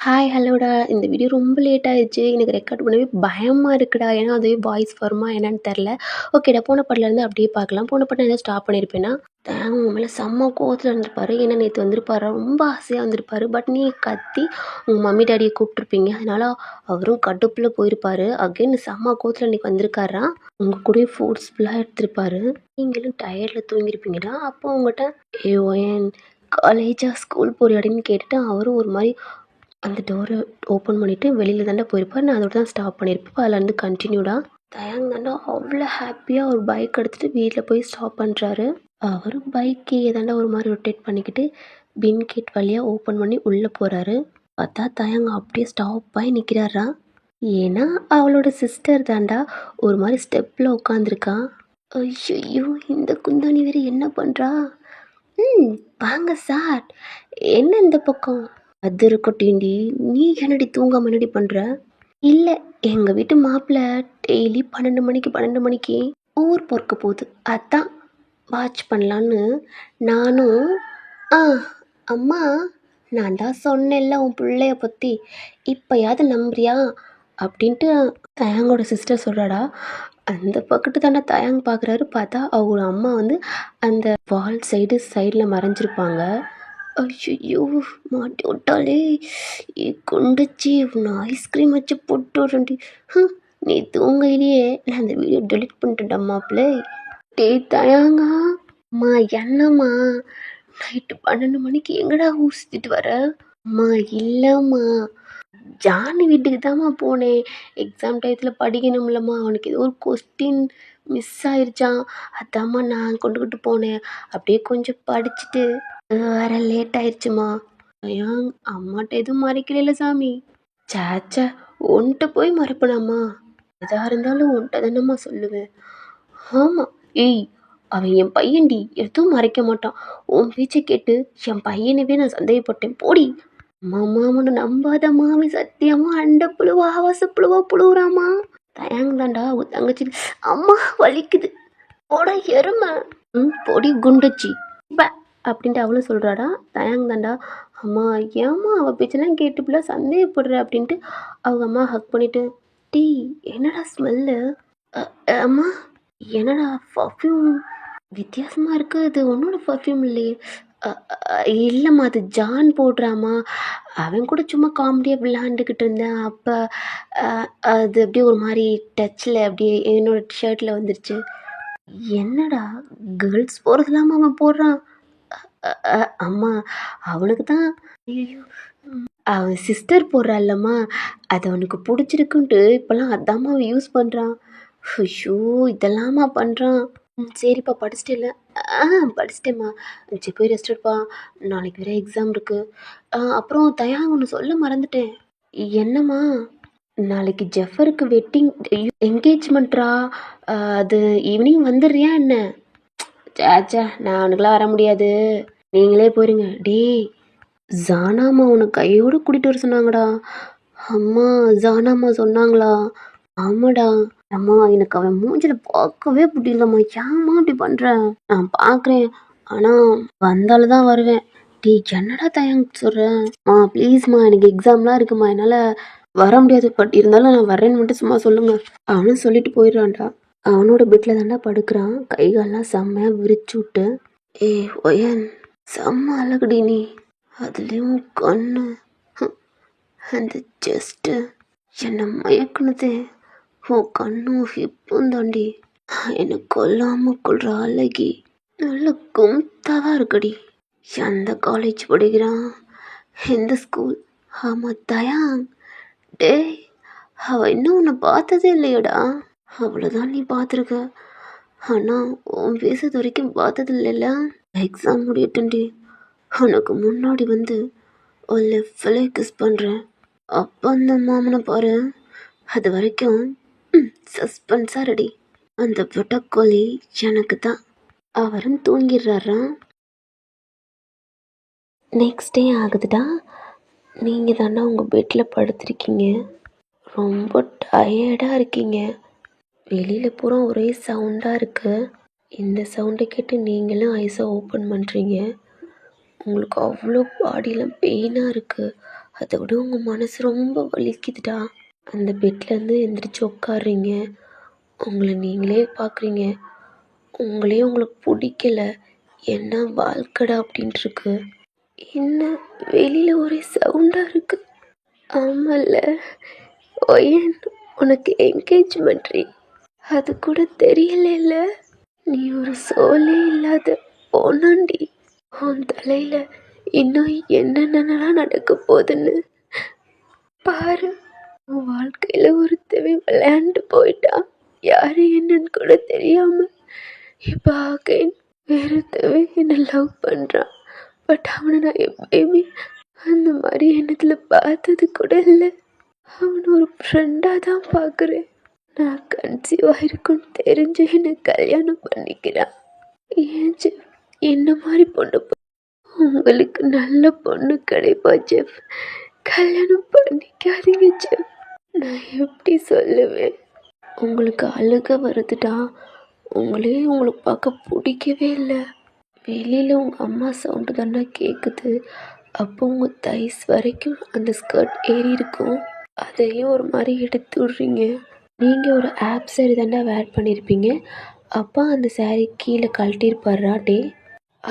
Hi ஹலோடா! இந்த video ரொம்ப late ஆயிருச்சு. எனக்கு ரெக்கார்ட் பண்ணவே பயமா இருக்குடா. ஏன்னா, அதுவே வாய்ஸ் வருமா என்னன்னு தெரில. ஓகேடா, போன பாட்டுலேருந்து அப்படியே பார்க்கலாம். போன பாட்டு நான் ஏதாவது ஸ்டாப் பண்ணியிருப்பேனா? தேங்க உன் மேல செம்ம கோவத்துல இருந்திருப்பாரு. ஏன்னா நேத்து வந்திருப்பாரு. ரொம்ப ஆசையா வந்திருப்பாரு. பட் நீ கத்தி உங்க மம்மி டாடிய கூப்ட்டுருப்பீங்க. அதனால அவரும் கடுப்புல போயிருப்பாரு. அகைன் செம்ம கோவத்துல இன்னைக்கு வந்திருக்காராம். உங்க கூடயே ஃபோர்ஸ்ஃபுல்லா எடுத்திருப்பாரு. நீங்களும் டயர்ட்ல தூங்கியிருப்பீங்கடா. அப்போ உங்கட்ட ஏன் காலேஜா, ஸ்கூல் போறியாடின்னு கேட்டுட்டு அவரும் ஒரு மாரி அந்த டோரை ஓப்பன் பண்ணிவிட்டு வெளியில் தாண்டா போயிருப்பார். நான் அதோட தான் ஸ்டாப் பண்ணியிருப்பேன். அதிலேருந்து கண்டினியூடா தயங் தாண்டா அவ்வளோ ஹாப்பியாக ஒரு பைக் எடுத்துகிட்டு வீட்டில் போய் ஸ்டாப் பண்ணுறாரு. அவரும் பைக்கு ஏதாண்டா ஒரு மாதிரி ரொட்டேட் பண்ணிக்கிட்டு பின் கேட் வழியாக ஓப்பன் பண்ணி உள்ளே போகிறாரு. பார்த்தா தயங்க அப்படியே ஸ்டாப் ஆகி நிற்கிறாரா. ஏன்னா அவளோட சிஸ்டர் தாண்டா ஒரு மாதிரி ஸ்டெப்பில் உட்காந்துருக்கா. ஐயோ, இந்த குந்தாணி வேறு என்ன பண்ணுறா? வாங்க சார், என்ன இந்த பக்கம்? அது இருக்கட்டும்டி, நீ என்னடி தூங்காம என்னடி பண்ற? இல்லை, எங்கள் வீட்டு மாப்பிள்ளை டெய்லி 12 மணிக்கு ஊர் பொறுக்க போகுது. அதான் வாட்ச் பண்ணலான்னு நானும். ஆ அம்மா, நான் தான் சொன்னேன்ல உன் பிள்ளைய பற்றி, இப்போயாவது நம்புறியா அப்படின்ட்டு தயாங்கோட சிஸ்டர் சொல்கிறாடா. அந்த பக்கத்து தானே தயாங் பார்க்குறாரு. பார்த்தா அவங்க அம்மா வந்து அந்த வால் சைடில் மறைஞ்சிருப்பாங்க. ஐயோ, மாட்டி விட்டாளே! குண்டச்சி உன்னை ஐஸ்கிரீம் வச்சு போட்டு விட்றேன்டி. நீ தூங்கையிலேயே நான் அந்த வீடியோ டெலிட் பண்ணிட்டேன்டா மாப்பிள்ளை. டேய் தயாங்கா, அம்மா என்னம்மா நைட்டு 12 மணிக்கு எங்கடா ஊர் சுற்றிட்டு வர? அம்மா இல்லைம்மா, ஜானி வீட்டுக்கு தாம்மா போனேன். எக்ஸாம் டயத்தில் படிக்கணும்லம்மா, அவனுக்கு ஏதோ ஒரு கொஸ்டின் மிஸ் ஆயிடுச்சான். அதாம்மா நான் கொண்டுக்கிட்டு போனேன். அப்படியே கொஞ்சம் படிச்சுட்டு வர லேட் ஆயிடுச்சுமா. ஐயா, அம்மாட்ட எதுவும் மறைக்கல சாமி. சேச்சா, உன்கிட்ட போய் மறைப்பனாம்மா? எதா இருந்தாலும் உன்கிட்ட தானம்மா சொல்லுவேன். ஆமாம். ஏய், அவன் என் பையன்டி, எதுவும் மறைக்க மாட்டான். உன் பேச்சை கேட்டு என் பையனவே நான் சந்தேகப்பட்டேன். போடி மாமா, அவனை நம்பாத மாமி, சத்தியமா அண்ட புழுவா ஆவாச புழுவா புழுவுறாமா. தயாங்க தாண்டா உன் தங்கச்சி. அம்மா வலிக்குது, போட எருமை. பொடி குண்டச்சி அப்படின்ட்டு அவளும் சொல்கிறாடா. தயாங் தாண்டா, அம்மா ஏம்மா அவள் பேச்செல்லாம் கேட்டுப்பில சந்தேகப்படுற அப்படின்ட்டு அவங்க அம்மா ஹக் பண்ணிவிட்டு, டீ என்னடா ஸ்மெல்லு? அம்மா என்னடா பர்ஃப்யூம் வித்தியாசமாக இருக்குது, இது உன்னோட பர்ஃப்யூம் இல்லையே. இல்லைம்மா, அது ஜான் போடுறாம்மா. அவன் கூட சும்மா காமெடியாக விளையாண்டுக்கிட்டு இருந்தேன். அப்போ அது அப்படியே ஒரு மாதிரி டச்சில் அப்படியே என்னோட ஷர்ட்டில் வந்துருச்சு. என்னடா கேர்ள்ஸ் போகிறதுலாமா அவன் போடுறான்? அம்மா அவனுக்கு தான், ஐயோ அவன் சிஸ்டர் போடுறாள்லம்மா, அது அவனுக்கு பிடிச்சிருக்குன்ட்டு இப்போல்லாம் அதாம்மா அவன் யூஸ் பண்ணுறான். ஐயோ, இதெல்லாமா பண்ணுறான். சரிப்பா, படிச்சுட்டு இல்லை? படிச்சிட்டேம்மா. சரி போய் ரெஸ்ட் எடுப்பா, நாளைக்கு வேறு எக்ஸாம் இருக்குது. அப்புறம் தயாங்க ஒன்று சொல்ல மறந்துட்டேன். என்னம்மா? நாளைக்கு ஜெஃபருக்கு வெட்டிங் என்கேஜ்மெண்ட்ரா. அது ஈவினிங் வந்துடுறியா என்ன? சேச்சா, நான் அவனுக்குலாம் வர முடியாது, நீங்களே போயிருங்க. டேய், ஜானாம்மா உன்னை கையோடு கூட்டிகிட்டு வர சொன்னாங்கடா. அம்மா, ஜானாம்மா சொன்னாங்களா? ஆமாடா. அம்மா, எனக்கு அவன் மூஞ்சில் பார்க்கவே பிடிக்கலம்மா. ஏம்மா அப்படி பண்ணுறேன்? நான் பார்க்குறேன், ஆனால் வந்தாலும் தான் வருவேன். டே என்னடா தயங்க சொல்கிறேன்? ப்ளீஸ்மா, எனக்கு எக்ஸாம்லாம் இருக்குமா, என்னால் வர முடியாது. பட் இருந்தாலும் நான் வரேன்னு மட்டும் சும்மா சொல்லுங்க. அவனும் சொல்லிட்டு போயிடுறான்டா. அவனோட பெட்டில் தாண்டா படுக்கிறான். கைகாலெலாம் செம்மையாக விரிச்சு விட்டு. ஒயன் செம்ம அழகுடி நீ, அதுலேயும் கண்ணு, அந்த ஜஸ்ட்டு என்னை மயக்குனதே உன் கண்ணும் ஹிப்பும் தாண்டி. என்னை கொல்லாமல் கொள்கிற அழகி, நல்ல கும்தாவாக இருக்குடி. எந்த காலேஜ் படிக்கிறான், எந்த ஸ்கூல்? ஆமாம் தயாங். டே, அவள் இன்னும் உன்னை பார்த்ததே இல்லையடா. அவ்வளோதான் நீ பார்த்துருக்க, ஆனால் உன் பேசுறது வரைக்கும் பார்த்தது இல்லைல்ல. எக்ஸாம் முடியட்டுண்டி, உனக்கு முன்னாடி வந்து ஒரு லெஃப்ட்ல கிஸ் பண்ணுறேன். அப்போ அந்த மாமனை பாரு. அது வரைக்கும் சஸ்பென்ஸாக ரெடி. அந்த விட்டக்கோழி எனக்கு தான். அவரும் தூங்கிடுறாராம். Next day ஆகுதுடா. நீங்கள் தாண்டா உங்கள் பெட்டில் படுத்திருக்கீங்க. ரொம்ப டயர்டாக இருக்கீங்க. வெளியில் பூரா ஒரே சவுண்டாக இருக்குது. இந்த சவுண்டை கேட்டு நீங்களும் ஐஸை ஓப்பன் பண்ணுறீங்க. உங்களுக்கு அவ்வளோ பாடியெலாம் பெயினாக இருக்குது. அதை விட உங்கள் மனசு ரொம்ப வலிக்குதுடா. அந்த பெட்லேருந்து எந்திரிச்சு உட்காடுறீங்க, உங்களை நீங்களே பார்க்குறீங்க, உங்களுக்கு பிடிக்கல, என்ன வாழ்க்கடா அப்படின்ட்டுருக்கு. என்ன வெளியில் ஒரே சவுண்டாக இருக்குது. ஆமாம்ல, ஏன் உனக்கு என்கேஜ்மெண்ட் அது கூட தெரியல. நீ ஒரு சோலே இல்லாத போனாண்டி. உன் தலையில் இன்னும் என்னென்னலாம் நடக்க போகுதுன்னு பாரு. உன் வாழ்க்கையில் ஒருத்தவன் விளையாண்டு போயிட்டான், யாரு என்னன்னு கூட தெரியாமல். இப்போ அகைன் வேறொருத்தவன் என்னை லவ் பண்ணுறான். பட் அவனை நான் எப்பயுமே அந்த மாதிரி எண்ணத்தில் பார்த்தது கூட இல்லை. அவனை ஒரு ஃப்ரெண்டாக தான் பார்க்குறேன். நான் கன்சீவாக இருக்குன்னு தெரிஞ்சு என்னை கல்யாணம் பண்ணிக்கிறான். ஏன் ஜெஃப், என்ன மாதிரி பொண்ணு உங்களுக்கு நல்ல பொண்ணு கிடைப்பா ஜெஃப். கல்யாணம் பண்ணிக்காதீங்க ஜெஃப். நான் எப்படி சொல்லுவேன்? உங்களுக்கு அழுக வருதுடா. உங்களுக்கு பார்க்க பிடிக்கவே இல்லை. வெளியில் உங்கள் அம்மா சவுண்டு தானே கேட்குது. அப்போ உங்கள் தைஸ் வரைக்கும் அந்த ஸ்கர்ட் ஏறி இருக்கும், அதையும் ஒரு மாதிரி எடுத்து விட்றீங்க. நீங்கள் ஒரு ஆப் சாரி தானே வேர் பண்ணியிருப்பீங்க, அப்போ அந்த சாரீ கீழே கழட்டியிருப்பாராட்டே,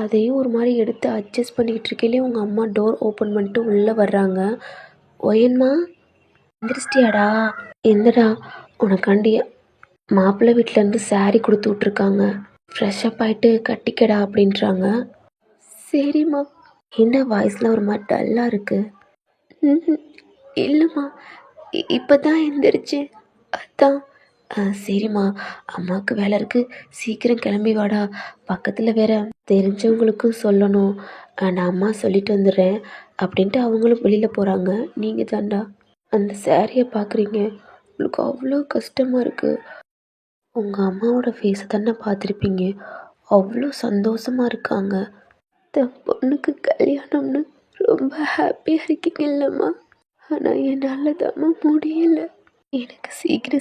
அதையும் ஒரு மாதிரி எடுத்து அட்ஜஸ்ட் பண்ணிக்கிட்டு இருக்கையிலே உங்கள் அம்மா டோர் ஓப்பன் பண்ணிட்டு உள்ளே வர்றாங்க. ஒயன்மா, எந்திரிச்சிட்டியாடா? எந்தடா, உனக்காண்டி மாப்பிள்ளை வீட்டிலேருந்து சாரீ கொடுத்து விட்ருக்காங்க, ஃப்ரெஷ்ஷப் ஆகிட்டு கட்டிக்கடா அப்படின்றாங்க. சரிம்மா. என்ன வாய்ஸில் ஒரு மாதிரி டல்லாக இருக்குது? இல்லைம்மா, இப்போ தான் எந்திரிச்சு, அதான். சரிம்மா, அம்மாவுக்கு வேலை இருக்குது, சீக்கிரம் கிளம்பி வாடா. பக்கத்தில் வேற தெரிஞ்சவங்களுக்கும் சொல்லணும், நான் அம்மா சொல்லிட்டு வந்துடுறேன் அப்படின்ட்டு அவங்களும் வெளியில் போகிறாங்க. நீங்கள் தாண்டா அந்த சாரியை பார்க்குறீங்க, உங்களுக்கு அவ்வளோ கஷ்டமாக இருக்குது. உங்கள் அம்மாவோட ஃபேஸை தானே பார்த்துருப்பீங்க, அவ்வளோ சந்தோஷமாக இருக்காங்க. தன் பொண்ணுக்கு கல்யாணம்னு ரொம்ப ஹாப்பியாக இருக்கீங்க இல்லைம்மா? ஆனால் என்னால் தாம்மா முடியலை. எனக்கு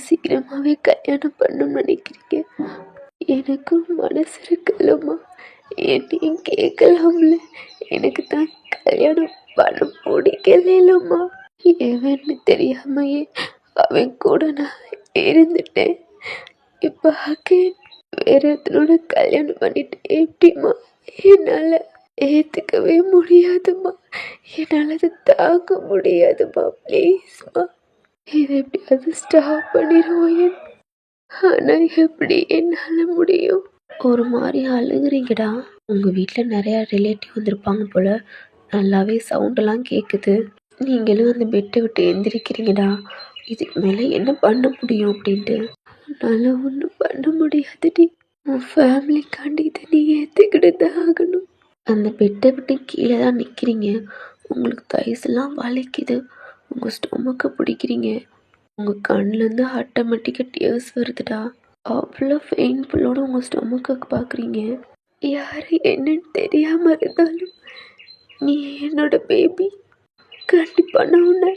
சீக்கிரமாகவே கல்யாணம் பண்ணணும்னு நினைக்கிறீங்க, எனக்கும் மனசு இருக்குல்லம்மா, என்னையும் கேட்கலாம்ல. எனக்கு தான் கல்யாணம் பண்ண பிடிக்கலம்மா. எவன்னு தெரியாமையே அவன் கூட நான் இருந்துட்டேன். இப்போ வேற ஒருத்தனோட கல்யாணம் பண்ணிட்டு எப்படிம்மா என்னால் ஏற்றுக்கவே முடியாதும்மா. என்னால் அதை தாங்க முடியாதும்மா. ப்ளீஸ்மா, இதை எப்படியாவது ஸ்டாப் பண்ணிடுவோம். ஆனால் எப்படி என்னால் முடியும்? ஒரு மாதிரி அழுகுறீங்கடா. உங்கள் வீட்டில் நிறையா ரிலேட்டிவ் வந்திருப்பாங்க போல், நல்லாவே சவுண்டெல்லாம் கேட்குது. நீங்களும் அந்த பெட்டை விட்டு எந்திரிக்கிறீங்கடா. இதுக்கு மேலே என்ன பண்ண முடியும் அப்படின்ட்டு. நல்லா ஒன்றும் பண்ண முடியாதுடி. உன் ஃபேமிலிக்காண்டி இதை நீ ஏற்றுக்கிட்டு தான் ஆகணும். அந்த பெட்டை விட்டு கீழே தான் நிற்கிறீங்க, உங்களுக்கு தைஸ்லாம் வலிக்குது, உங்கள் ஸ்டொமக்கை பிடிக்கிறீங்க, உங்கள் கண்ணிலேருந்து ஆட்டோமேட்டிக்காக டியர்ஸ் வருதுடா. அவ்வளோ பெயின்ஃபுல்லோடு உங்கள் ஸ்டொமக்கை பார்க்குறீங்க. யார் என்னன்னு தெரியாமல் இருந்தாலும் நீ என்னோட பேபி, கண்டிப்பாக நான் உன்னை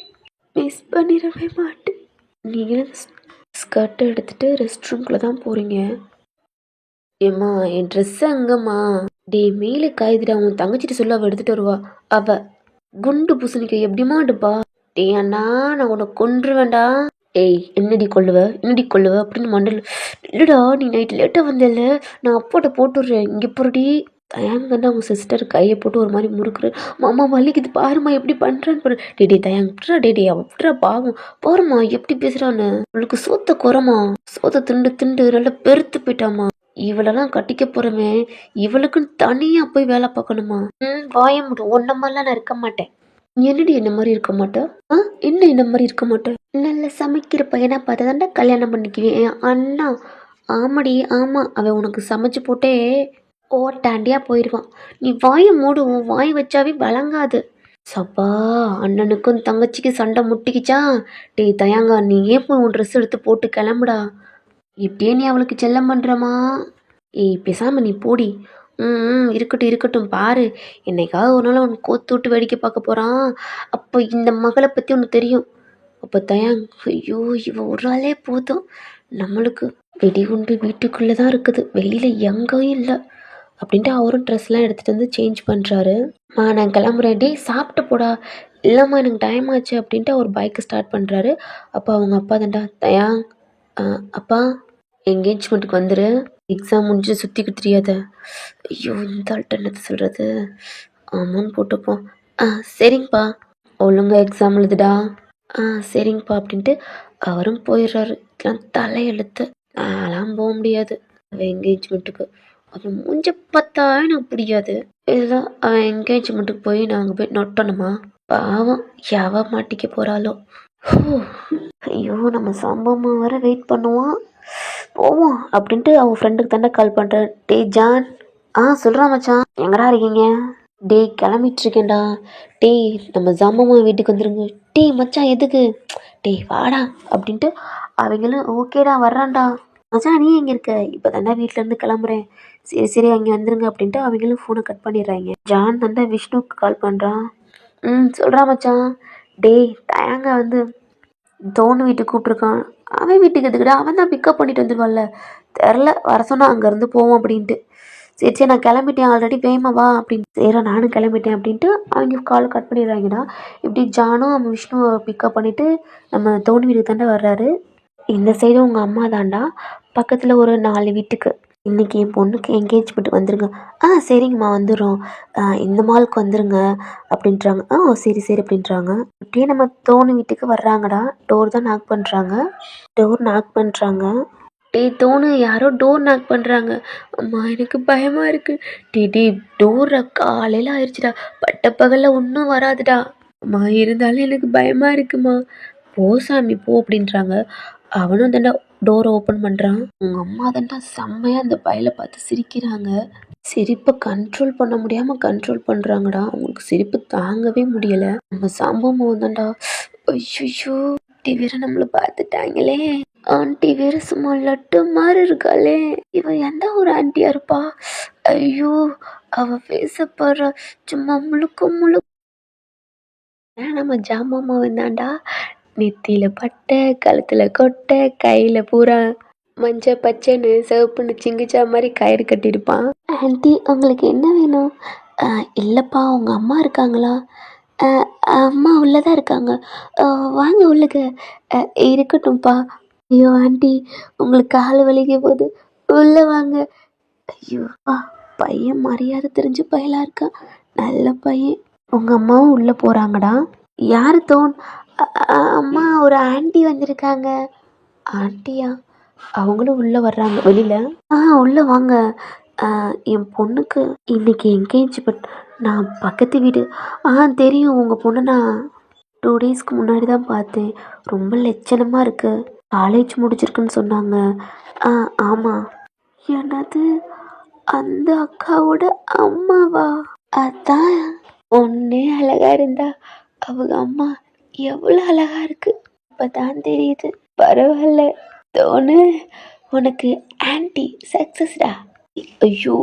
மிஸ் பண்ணிடவே மாட்டேன். நீங்கள் ஸ்கர்ட்டை எடுத்துகிட்டு ரெஸ்ட் ரூம்குள்ளே தான் போகிறீங்க. ஏம்மா, என் ட்ரெஸ்ஸு அங்கம்மா. டே, மேலே காயுதுடா, உன் தங்கச்சிட்டு சொல்ல அவள் எடுத்துகிட்டு வருவா. அவள் குண்டு பூசணிக்க எப்படிமா எடுப்பா? டே அண்ணா, நான் உன்னை கொன்றுவேண்டா. ஏய், என்னடி கொள்ளுவ அப்படின்னு மண்டல். இல்லைடா, நீ நைட்டு லேட்டாக வந்தல, நான் அப்பாட்ட போட்டுடுறேன், இங்கே போறடி. தயாங்கன்னு அவங்க சிஸ்டர் கையை போட்டு ஒரு மாதிரி முறுக்குற. மாமா வலிக்குது பாருமா எப்படி பண்ணுறான்னு பாரு. டே தயாங் விட்றா, டே விட்றா, பாவம் பாருமா எப்படி பேசுகிறான்னு. அவளுக்கு சோத்த குறமா, சோத்த திண்டு நல்லா பெருத்து போயிட்டாமா. இவளெல்லாம் கட்டிக்க போகிறமே, இவளுக்குன்னு தனியாக போய் வேலை பார்க்கணுமா? வாய முடியும், ஒன்ன மாதிரிலாம் நான் இருக்க மாட்டேன். என்னடி என்ன மாதிரி இருக்க மாட்டேன்? என்ன மாதிரி இருக்க மாட்டேன்? நல்ல சமைக்கிற பையனா பார்த்து தாண்டா கல்யாணம் பண்ணிக்குவேன். என் அண்ணா, ஆமாடி ஆமாம், அவன் உனக்கு சமைச்சு போட்டே ஓட்டாண்டியாக போயிடுவான். நீ வாயை மூடு, உன் வாய் வச்சாவே வழங்காது. சப்பா, அண்ணனுக்கும் தங்கச்சிக்கு சண்டை முட்டிக்கிச்சா? டே தயாங்கா, நீயே போய் உன் ட்ரெஸ் எடுத்து போட்டு கிளம்புடா. இப்படியே நீ அவளுக்கு செல்லம் பண்ணுறமா? ஏய், பேசாமல் நீ போடி. இருக்கட்டும் பாரு, என்னைக்காவது ஒரு நாள் உனக்கு கோத்து விட்டு வேடிக்கை பார்க்க போகிறான், அப்போ இந்த மகளை பற்றி ஒன்று தெரியும். அப்போ தயாங், ஐயோ இவ ஒரு ஆளே போதும், நம்மளுக்கு வெடிகுண்டு வீட்டுக்குள்ளே தான் இருக்குது, வெளியில் எங்கேயும் இல்லை. அப்படின்ட்டு அவரும் ட்ரெஸ்லாம் எடுத்துகிட்டு வந்து சேஞ்ச் பண்ணுறாரு. நான் கிளம்புறேன். டேய் சாப்பிட்டு போடா. இல்லைம்மா எனக்கு டைம் ஆச்சு அப்படின்ட்டு அவர் பைக்கை ஸ்டார்ட் பண்ணுறாரு. அப்போ அவங்க அப்பா தான்டா தயாங் அப்பா என்கேஜ்மெண்ட்டுக்கு வந்துரு. எக்ஸாம் முடிஞ்சு சுற்றிக்கிட்டு தெரியாத. ஐயோ இந்த ஆள்கிட்ட என்னது சொல்கிறது. ஆமான்னு போட்டுப்போம். சரிங்கப்பா. ஒழுங்கா எக்ஸாம் எழுதுடா. சரிங்கப்பா அப்படின்ட்டு அவரும் போயிடுறாரு. இதெல்லாம் தலையெழுத்து. நான்லாம் போக முடியாது அவள் என்கேஜ்மெண்ட்டுக்கு. அது மூஞ்ச பார்த்தா எனக்கு பிடிக்காது. இதுதான் அவன் என்கேஜ்மெண்ட்டுக்கு போய் நாங்கள் போய் நொட்டணுமா? பாவம் எவ மாட்டிக்க போகிறாளோ. ஐயோ நம்ம சம்பவமாக வர வெயிட் பண்ணுவான். போவோம் அப்படின்ட்டு அவன் ஃப்ரெண்டுக்கு தாண்டா கால் பண்ணுறேன். டே ஜான். சொல்கிறான் மச்சான். எங்கடா இருக்கீங்க? டேய் கிளம்பிட்டுருக்கேன்டா. டேய் நம்ம ஜாமம்மா வீட்டுக்கு வந்துருங்க. டேய் மச்சான் எதுக்கு? டேய் வாடா அப்படின்ட்டு அவங்களும் ஓகேடா வர்றான்டா. மச்சான் நீ எங்கே இருக்க? இப்போ தாண்டா வீட்டிலேருந்து கிளம்புறேன். சரி சரி அங்கே வந்துருங்க அப்படின்ட்டு அவங்களும் ஃபோனை கட் பண்ணிடுறாங்க. ஜான் தாண்டா விஷ்ணுவுக்கு கால் பண்ணுறான். சொல்கிறா மச்சான். டேய் தயங்க வந்து தோனு வீட்டுக்கு கூப்பிட்ருக்கான். அவன் வீட்டுக்கு எதுக்குடா? அவன் தான் பிக்கப் பண்ணிட்டு வந்துடுவான்ல. தெரில வர சொன்னால் அங்கேருந்து போவோம் அப்படின்ட்டு. சரி சரி நான் கிளம்பிட்டேன் ஆல்ரெடி வேமா வா அப்படின்னு. சரி நானும் கிளம்பிட்டேன் அப்படின்ட்டு அவங்க காலை கட் பண்ணிடுறாங்கடா. இப்படி ஜானும் அவன் விஷ்ணுவை பிக்கப் பண்ணிவிட்டு நம்ம தோனி வீட்டுக்கு தாண்டா வர்றாரு. இந்த சைடு உங்கள் அம்மா தாண்டா பக்கத்தில் ஒரு 4 வீட்டுக்கு இன்றைக்கி என் பொண்ணுக்கு என்கேஜ்மெண்ட் வந்துருங்க. சரிங்கம்மா வந்துடுறோம். இந்த மாலுக்கு வந்துருங்க அப்படின்றாங்க. சரி சரி அப்படின்றாங்க. இப்படியே நம்ம தோனி வீட்டுக்கு வர்றாங்கடா. டோர் தான் நாக் பண்ணுறாங்க. டேய் தோணு யாரோ டோர் நாக் பண்ணுறாங்க. அம்மா எனக்கு பயமாக இருக்குது. டே டோரை காலையில் ஆயிடுச்சுடா. பட்டப்பகலில் ஒன்றும் வராதுடா. அம்மா இருந்தாலும் எனக்கு பயமாக இருக்குமா. போ சாமி போ அப்படின்றாங்க. அவனும் தாண்டா டோரை ஓப்பன் பண்ணுறான். உங்கள் அம்மா தாண்டா செம்மையாக அந்த பயலை பார்த்து சிரிக்கிறாங்க. சிரிப்பை கண்ட்ரோல் பண்ண முடியாமல் கண்ட்ரோல் பண்ணுறாங்கடா. அவங்களுக்கு சிரிப்பு தாங்கவே முடியலை. நம்ம சம்பவம் தாண்டா. ஐயோ ஆண்டி வேற நம்மளை பார்த்துட்டாங்களே. ஆண்டி வேற சும்மா லட்டு மாதிரி இருக்காளே. இவ எந்த ஒரு ஆண்டியா இருப்பா? ஐயோ அவ பேச பாரு சும்மா முழுக்க நம்ம ஜாமாமா வந்தாண்டா. நெத்தியில பட்டை, கழுத்துல கொட்டை, கையில பூரா மஞ்ச பச்சைன்னு சிவப்புன்னு சிங்கிச்சா மாதிரி கயிறு கட்டியிருப்பான். ஆண்டி உங்களுக்கு என்ன வேணும்? இல்லைப்பா உங்க அம்மா இருக்காங்களா? அம்மா உள்ளதான் இருக்காங்க. வாங்க உள்ளுக்கு. இருக்கட்டும்ப்பா. ஐயோ ஆண்டி உங்களுக்கு கால் வலிக்க போகுது. உள்ள வாங்க. ஐயோ பையன் மரியாதை தெரிஞ்ச பயலா இருக்கான். நல்ல பையன். உங்க அம்மாவும் உள்ள போறாங்கடா. யாரு தோன்? அம்மா ஒரு ஆண்டி வந்திருக்காங்க. ஆண்டியா? அவங்களும் உள்ள வர்றாங்க வெளியில. உள்ள வாங்க. என் பொண்ணுக்கு இன்னைக்கு என்கேஜ்மெண்ட். நான் பக்கத்து வீடு. தெரியும் உங்கள் பொண்ணு நான் 2 டேஸ்க்கு முன்னாடி தான் பார்த்தேன். ரொம்ப லட்சணமாக இருக்கு. காலேஜ் முடிச்சிருக்குன்னு சொன்னாங்க. ஆமாம். என்னது அந்த அக்காவோட அம்மாவா? அதான் ஒன்னே அழகா இருந்தா அவங்க அம்மா எவ்வளோ அழகா இருக்கு. இப்பதான் தெரியுது. பரவாயில்ல தோணு உனக்கு ஆன்டி சக்ஸஸ்டா. ஐயோ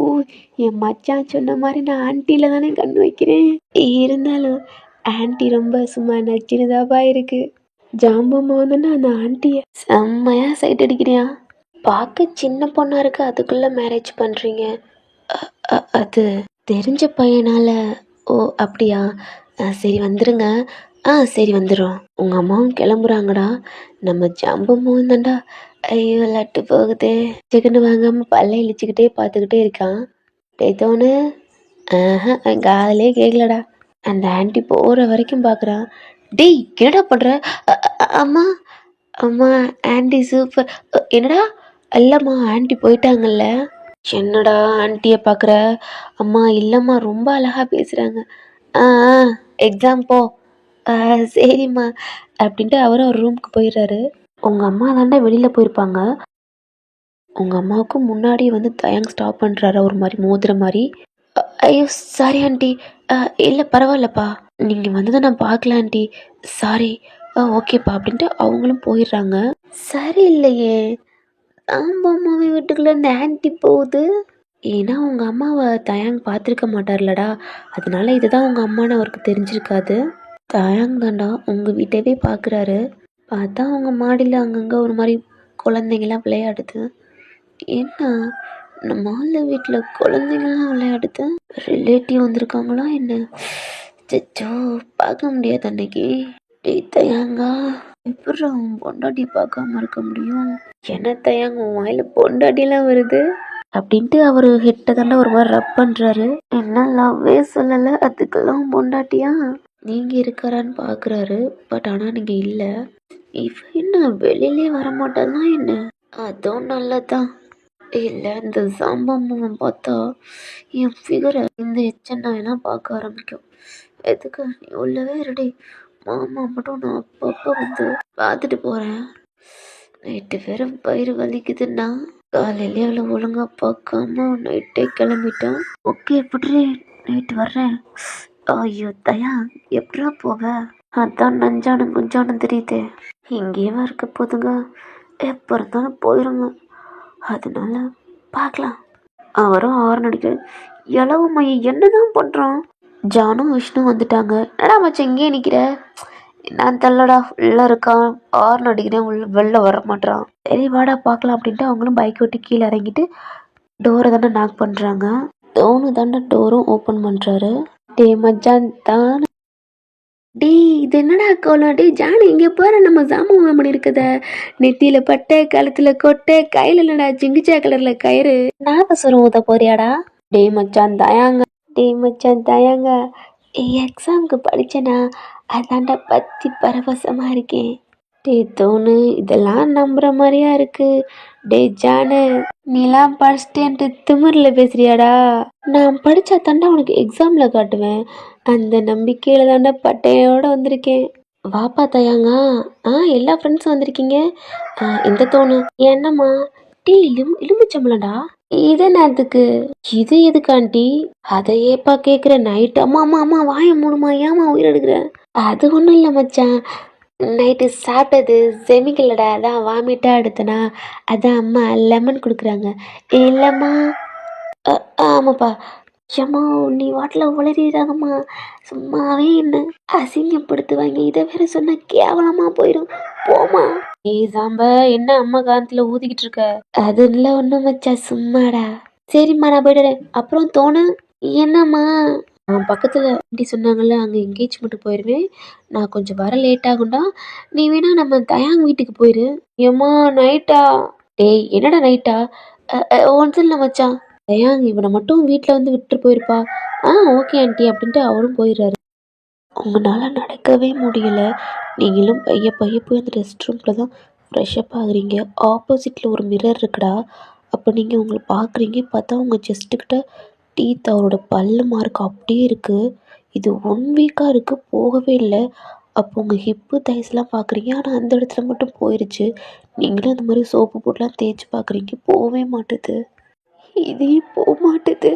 என் மச்சான் சொன்ன மாதிரி நான் ஆன்ட்டியில் தானே கண் வைக்கிறேன். இருந்தாலும் ஆன்ட்டி ரொம்ப சும்மா நச்சினதாப்பா இருக்கு. ஜாம்பம்மா வந்துன்னா அந்த ஆன்ட்டியை செம்மையா சைட் அடிக்கிறியா. பார்க்க சின்ன பொண்ணா இருக்கு. அதுக்குள்ள மேரேஜ் பண்ணுறீங்க. அது தெரிஞ்ச பையனால. ஓ அப்படியா? சரி வந்துடுங்க. சரி வந்துடும். உங்கள் அம்மாவும் கிளம்புறாங்கடா. நம்ம ஜாம்பம்மாவும் தாண்டா. ஐயோ லட்டு போகுது. சிக்கன் வாங்காமல் பல்ல இழிச்சிக்கிட்டே பார்த்துக்கிட்டே இருக்கான். டேத்தோன்னு அவன் காதலே கேட்கலடா. அந்த ஆண்டி போகிற வரைக்கும் பார்க்குறான். டேய் என்னடா பண்ணுற? அம்மா அம்மா ஆண்டி சூப்பர். என்னடா? இல்லைம்மா ஆண்டி போயிட்டாங்கல்ல. என்னடா ஆண்டியை பார்க்குற? அம்மா இல்லைம்மா ரொம்ப அழகாக பேசுகிறாங்க. எக்ஸாம் போ. சரிம்மா அப்படின்ட்டு அவரும் ஒரு ரூமுக்கு போயிடுறாரு. உங்கள் அம்மா தாண்டா வெளியில் போயிருப்பாங்க. உங்கள் அம்மாவுக்கு முன்னாடி வந்து தயங் ஸ்டாப் பண்ணுறாரு ஒரு மாதிரி மோதுற மாதிரி. ஐயோ சாரி ஆண்டி. இல்லை பரவாயில்லப்பா. நீங்கள் வந்ததை நான் பார்க்கல ஆண்டி. சாரி. ஓகேப்பா அப்படின்ட்டு அவங்களும் போயிடுறாங்க. சரி இல்லையே அம்மாவை வீட்டுக்குள்ள இந்த ஆண்டி போகுது. ஏன்னா உங்கள் அம்மாவை தயாங் பார்த்துருக்க மாட்டார்லடா. அதனால இதுதான் உங்கள் அம்மான்னு அவருக்கு தெரிஞ்சிருக்காது. தயாங் தாண்டா உங்கள் வீட்டவே பார்க்குறாரு. பார்த்தா அவங்க மாடியில் அங்கங்கே ஒரு மாதிரி குழந்தைங்களாம் விளையாடுது. என்ன நம்ம ஆள் வீட்டில் குழந்தைங்களாம் விளையாடுது. ரிலேட்டிவ் வந்திருக்காங்களா என்ன? அச்சச்சோ! பார்க்க முடியாது அன்னைக்கு. டேய் தயங்கா, எப்புட்றா உன் பொண்டாட்டிய பார்க்காம இருக்க முடியும்? என்ன தயங்க உன் வாயில பொண்டாட்டிலாம் வருது? அப்படின்ட்டு அவரு கிட்ட தாண்டா ஒரு மாதிரி ரப் பண்றாரு. என்ன லவ்வே சொல்லல, அதுக்கெல்லாம் பொண்டாட்டியா? நீங்க இருக்கிறான்னு பாக்குறாரு. பட் ஆனா நீங்க இல்ல. இவ என்ன வெளியிலே வரமாட்டானா என்ன? அதுவும் நல்லதான். இல்ல இந்த சாம்பம் பார்த்தா என் ஃபிகரை இந்த எச்சன்னாயெல்லாம் பார்க்க ஆரம்பிக்கும். எதுக்கு நீ உள்ளவே ரெடி. மாமா மட்டும் நான் அப்பப்போ வந்து பார்த்துட்டு போறேன். நைட்டு வேற பயிர் வலிக்குதுன்னா காலையிலே அவளை ஒழுங்கா பார்க்காம நைட்டே கிளம்பிட்டான். ஓகே எப்படி நைட்டு வர்றேன். ஐயோ தயா, எப்படா போக? அதான் நஞ்சானம் குஞ்சானம் தெரியுதே. இங்கேயே இருக்க போதுங்க, எப்போ இருந்தாலும் போயிருங்க. அதனால பார்க்கலாம். அவரும் ஹார்ன் அடிக்கிறார். இளவு மையம் என்னதான் பண்ணுறான்? ஜானும் விஷ்ணு வந்துட்டாங்க. என்னடா மச்சான் இங்கேயே நிற்கிற? நான் தள்ளடா, உள்ள இருக்கான். ஹார்ன் அடிக்கிறேன், உள்ள வெளில வர மாட்டான். சரி வாடா பார்க்கலாம் அப்படின்ட்டு அவங்களும் பைக் விட்டு கீழே இறங்கிட்டு டோரை தானே நாக் பண்ணுறாங்க. டோனு தாண்டா டோரும் ஓப்பன் பண்ணுறாரு. டே மச்சான் தான். டேய் இது என்னடா கோலம்? டேய் ஜானு இங்கே போகிற, நம்ம சாமம் பண்ணியிருக்கத. நெத்தியில் பட்டை, கழுத்தில் கொட்டை, கையில் இல்லைடா ஜிங்கிச்சா கலரில் கயிறு. நாதஸ்வரம் ஊத போறியாடா? டேய் மச்சான் தயாங்க, டேய் மச்சான் தயாங்க. எக்ஸாமுக்கு படித்தேனா, அதாண்டா பற்றி பரவசமாக இருக்கேன். டே தோணு, இதெல்லாம் நம்புற மாதிரியா இருக்கு? டே ஜானு, நீலாம் படிச்சிட்டேன்ட்டு திமிரில் பேசுறியாடா? நான் படித்தா தாண்டா உனக்கு எக்ஸாமில் காட்டுவேன். அந்த நம்பிக்கையில் தாண்டா பட்டையோடு வந்திருக்கேன். வாப்பா தயாங்க. எல்லா ஃப்ரெண்ட்ஸும் வந்திருக்கீங்க. இந்த தோணு என்னம்மா? டீ எலுமிச்சம்பளம்டா. இது நேரத்துக்கு? இது எதுக்கு ஆண்டி? அதையேப்பா கேட்குற நைட்டு? அம்மா அம்மா அம்மா வாய மூணுமா, ஏமா உயிர் எடுக்கிற? அது ஒன்றும் இல்லை மச்சான், நைட்டு சாப்பிட்டது செமிக்கலடா, அதான் வாமிட்டாக எடுத்தனா, அதான் அம்மா லெமன் கொடுக்குறாங்க. இல்லைம்மா. ஆமாப்பா. ஏம்மா நீ வாட்டில் உளறிடாதம்மா, சும்மாவே என்ன அசிங்கப்படுத்துவாங்க. இதை வேற சொன்ன கேவலமா போயிடும். போமா. ஏய் சாம்ப, என்ன அம்மா காலத்தில் ஊதிக்கிட்டு இருக்க? அது இல்லை ஒன்றும் மச்சா, சும்மாடா. சரிம்மா நான் போயிடுறேன். அப்புறம் தோணு என்னம்மா? பக்கத்தில் ஆண்டி சொன்னாங்கல்ல, அங்கே எங்கேஜ்மெண்ட்டு போயிடுவேன். நான் கொஞ்சம் வர லேட் ஆகும்டா. நீ வேணா நம்ம தயாங் வீட்டுக்கு போயிரு. ஏம்மா நைட்டா? டேய் என்னடா நைட்டா? ஒன்றும் இல்லை மச்சான். தயாங் இவனை மட்டும் வீட்டில் வந்து விட்டு போயிருப்பா. ஓகே ஆண்டி அப்படின்ட்டு அவரும் போயிடுறாரு. உங்களால் நடக்கவே முடியல. நீங்களும் பைய போய் அந்த ரெஸ்ட் ரூமில் தான் ஃப்ரெஷ்அப் ஆகுறீங்க. ஆப்போசிட்டில் ஒரு மிரர் இருக்குடா. அப்போ நீங்கள் உங்களை பார்க்குறீங்க. பார்த்தா உங்கள் செஸ்ட்டுக்கிட்ட டீத் அவரோட பல்லு மார்க் அப்படியே இருக்குது. இது 1 வீக்காக இருக்குது, போகவே இல்லை. அப்போ உங்கள் ஹிப்பு தைஸ்லாம் பார்க்குறீங்க, ஆனால் அந்த இடத்துல மட்டும் போயிடுச்சு. நீங்களும் அந்த மாதிரி சோப்பு போட்டுலாம் தேய்ச்சி பார்க்குறீங்க, போகவே மாட்டுது. இதையும் போக மாட்டுது.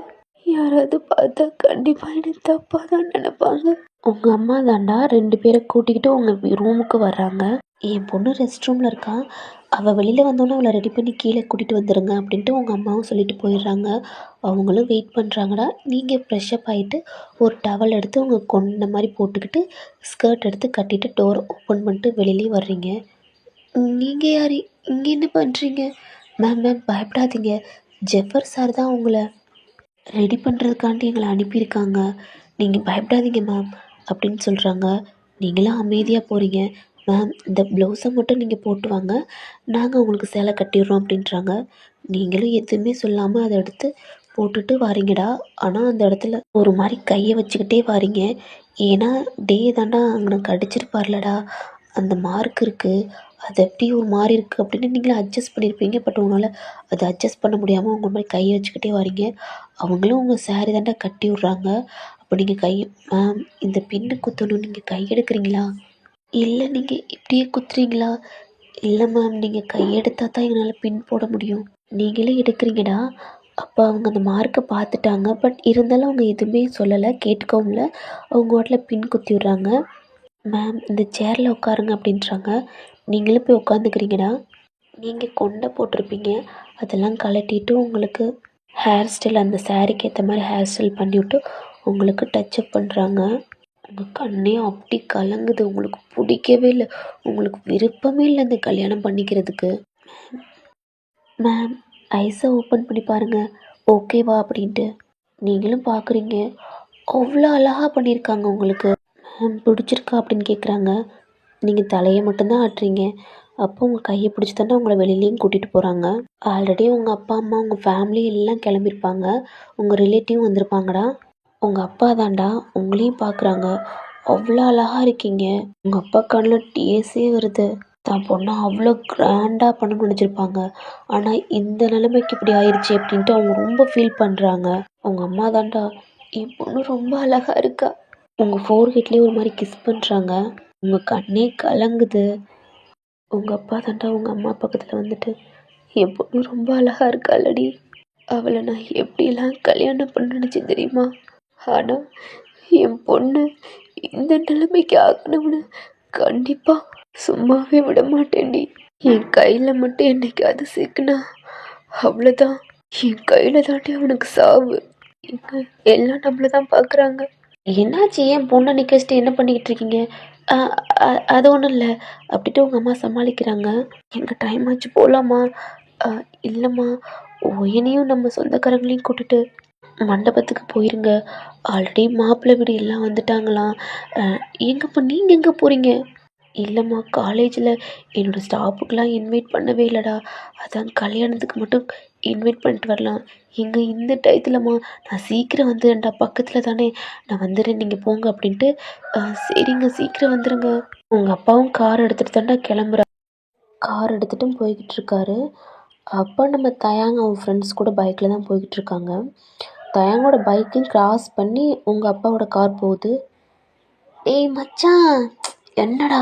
யாராவது பார்த்தா கண்டிப்பாக எனக்கு தப்பாக தான் நினைப்பாங்க. உங்கள் அம்மா தாண்டா 2 பேரை கூட்டிக்கிட்டு உங்கள் ரூமுக்கு வர்றாங்க. என் பொண்ணு ரெஸ்ட் ரூமில் இருக்கா, அவள் வெளியில் வந்தோன்னே அவளை ரெடி பண்ணி கீழே கூட்டிகிட்டு வந்துடுங்க அப்படின்ட்டு உங்கள் அம்மாவும் சொல்லிட்டு போயிடுறாங்க. அவங்களும் வெயிட் பண்ணுறாங்கடா. நீங்கள் ஃப்ரெஷ்அப் ஆகிட்டு ஒரு டவல் எடுத்து உங்கள் கொண்ட மாதிரி போட்டுக்கிட்டு ஸ்கர்ட் எடுத்து கட்டிட்டு டோர் ஓப்பன் பண்ணிட்டு வெளியிலே வர்றீங்க. நீங்கள் யார், இங்கே என்ன பண்ணுறீங்க? மேம் பயப்படாதீங்க, ஜெஃபர் சார் தான் உங்களை ரெடி பண்ணுறதுக்காண்டி எங்களை அனுப்பியிருக்காங்க. நீங்கள் பயப்படாதீங்க மேம் அப்படின்னு சொல்கிறாங்க. நீங்களாம் அமைதியாக போகிறீங்க. மேம் இந்த ப்ளவுஸை மட்டும் நீங்கள் போட்டு வாங்க, நாங்கள் உங்களுக்கு சேலை கட்டிடுறோம் அப்படின்றாங்க. நீங்களும் எதுவுமே சொல்லாமல் அதை எடுத்து போட்டுட்டு வாரீங்கடா. ஆனால் அந்த இடத்துல ஒரு மாதிரி கையை வச்சுக்கிட்டே வாரீங்க. ஏன்னா டே தாண்டா அங்கே கடிச்சிருப்பார்லடா, அந்த மார்க் இருக்குது. அது எப்படி ஒரு மாதிரி இருக்குது அப்படின்னு நீங்களே அட்ஜஸ்ட் பண்ணியிருப்பீங்க. பட் உங்களால் அதை அட்ஜஸ்ட் பண்ண முடியாமல் உங்கள் மாதிரி கையை வச்சுக்கிட்டே வாரீங்க. அவங்களும் உங்கள் சாரி தாண்டா கட்டி விட்றாங்க. அப்போ நீங்கள் கை மேம் இந்த பின்னு குத்தணும், நீங்கள் கை எடுக்கிறீங்களா? இல்லை நீங்கள் இப்படியே குத்துறீங்களா? இல்லை மேம் நீங்கள் கையெடுத்தால் தான் எங்களால் பின் போட முடியும். நீங்களே எடுக்கிறீங்கடா. அப்போ அவங்க அந்த மார்க்கை பார்த்துட்டாங்க. பட் இருந்தாலும் அவங்க எதுவுமே சொல்லலை, கேட்டுக்கவும் இல்லை. அவங்க வாட்டில் பின் குத்தி விட்றாங்க. மேம் இந்த சேரில் உட்காருங்க அப்படின்றாங்க. நீங்களும் போய் உட்காந்துக்கிறீங்கடா. நீங்கள் கொண்டை போட்டிருப்பீங்க, அதெல்லாம் கழட்டிட்டு உங்களுக்கு ஹேர் ஸ்டைல் அந்த சாரீக்கு ஏற்ற மாதிரி ஹேர் ஸ்டைல் பண்ணிவிட்டு உங்களுக்கு டச்சப் பண்ணுறாங்க. உங்கள் கண்ணே அப்படி கலங்குது. உங்களுக்கு பிடிக்கவே இல்லை, உங்களுக்கு விருப்பமே இல்லை இந்த கல்யாணம் பண்ணிக்கிறதுக்கு. மேம் ஐஸை ஓப்பன் பண்ணி பாருங்கள். ஓகேவா அப்படின்ட்டு. நீங்களும் பார்க்குறீங்க, அவ்வளோ அழகா பண்ணியிருக்காங்க உங்களுக்கு. மேம் பிடிச்சிருக்கா அப்படின்னு கேட்குறாங்க. நீங்கள் தலையை மட்டும்தான் ஆட்டுறீங்க. அப்போ உங்கள் கையை பிடிச்சி தானே உங்களை வெளியிலையும் கூட்டிகிட்டு போகிறாங்க. ஆல்ரெடி உங்கள் அப்பா அம்மா உங்கள் ஃபேமிலி எல்லாம் கிளம்பியிருப்பாங்க. உங்கள் ரிலேட்டிவ் வந்திருப்பாங்கடா. உங்கள் அப்பா தான்டா உங்களையும் பார்க்குறாங்க. அவ்வளோ அழகா இருக்கீங்க. உங்கள் அப்பா கண்ணில் டீஸே வருது. தான் பொண்ணை அவ்வளோ கிராண்டாக பண்ணணும்னு நினச்சிருப்பாங்க. ஆனால் இந்த நிலைமைக்கு இப்படி ஆயிடுச்சு அப்படின்ட்டு அவங்க ரொம்ப ஃபீல் பண்ணுறாங்க. அவங்க அம்மா தான்டா என் பொண்ணு ரொம்ப அழகா இருக்கா. உங்கள் ஃபோர்ஹெட்லேயே ஒரு மாதிரி கிஸ் பண்ணுறாங்க. உங்கள் கண்ணே கலங்குது. உங்கள் அப்பா தான்டா உங்கள் அம்மா பக்கத்தில் வந்துட்டு என் பொண்ணு ரொம்ப அழகா இருக்காளடி, அவளை நான் எப்படிலாம் கல்யாணம் பண்ண நினச்சேன் தெரியுமா? ஆனால் என் பொண்ணு இந்த நிலைமைக்கு ஆகணும்னு கண்டிப்பாக சும்மாவே விட மாட்டேன்டி. என் கையில் மட்டும் என்னைக்காவது சிக்கினா அவ்வளோதான். என் கையில் தாண்டி அவனுக்கு சாவு. இங்க எல்லாம் நம்மளை தான் பார்க்குறாங்க. என்னாச்சு? ஏன் பொண்ணை நிற்க வச்சுட்டு என்ன பண்ணிக்கிட்டு இருக்கீங்க? அது ஒன்றும் இல்லை அப்படின்ட்டு உங்கள் அம்மா சமாளிக்கிறாங்க. எங்கள் டைம் ஆச்சு போகலாமா? இல்லைம்மா, என்னையும் நம்ம சொந்தக்காரங்களையும் கூட்டிட்டு மண்டபத்துக்கு போயிருங்க. ஆல்ரெடி மாப்பிள்ளை வீடு எல்லாம் வந்துட்டாங்களாம். எங்கப்பா நீங்கள் எங்கே போகிறீங்க? இல்லைம்மா, காலேஜில் என்னோடய ஸ்டாஃபுக்கெலாம் இன்வைட் பண்ணவே இல்லைடா, அதான் கல்யாணத்துக்கு மட்டும் இன்வைட் பண்ணிட்டு வரலாம். எங்கே இந்த டயத்துலம்மா, நான் சீக்கிரம் வந்துடுறேன்டா, பக்கத்தில் தானே, நான் வந்துடுறேன், நீங்கள் போங்க அப்படின்ட்டு. சரிங்க, சீக்கிரம் வந்துடுங்க. உங்கள் அப்பாவும் கார் எடுத்துகிட்டு தான்டா கிளம்புறாரு. கார் எடுத்துகிட்டும் போய்கிட்டு இருக்காரு. அப்போ நம்ம தயாங்க அவங்க ஃப்ரெண்ட்ஸ் கூட பைக்கில் தான் போய்கிட்டு இருக்காங்க. தயாங்கோட பைக்கையும் கிராஸ் பண்ணி உங்கள் அப்பாவோட கார் போகுது. டேய் மச்சான், என்னடா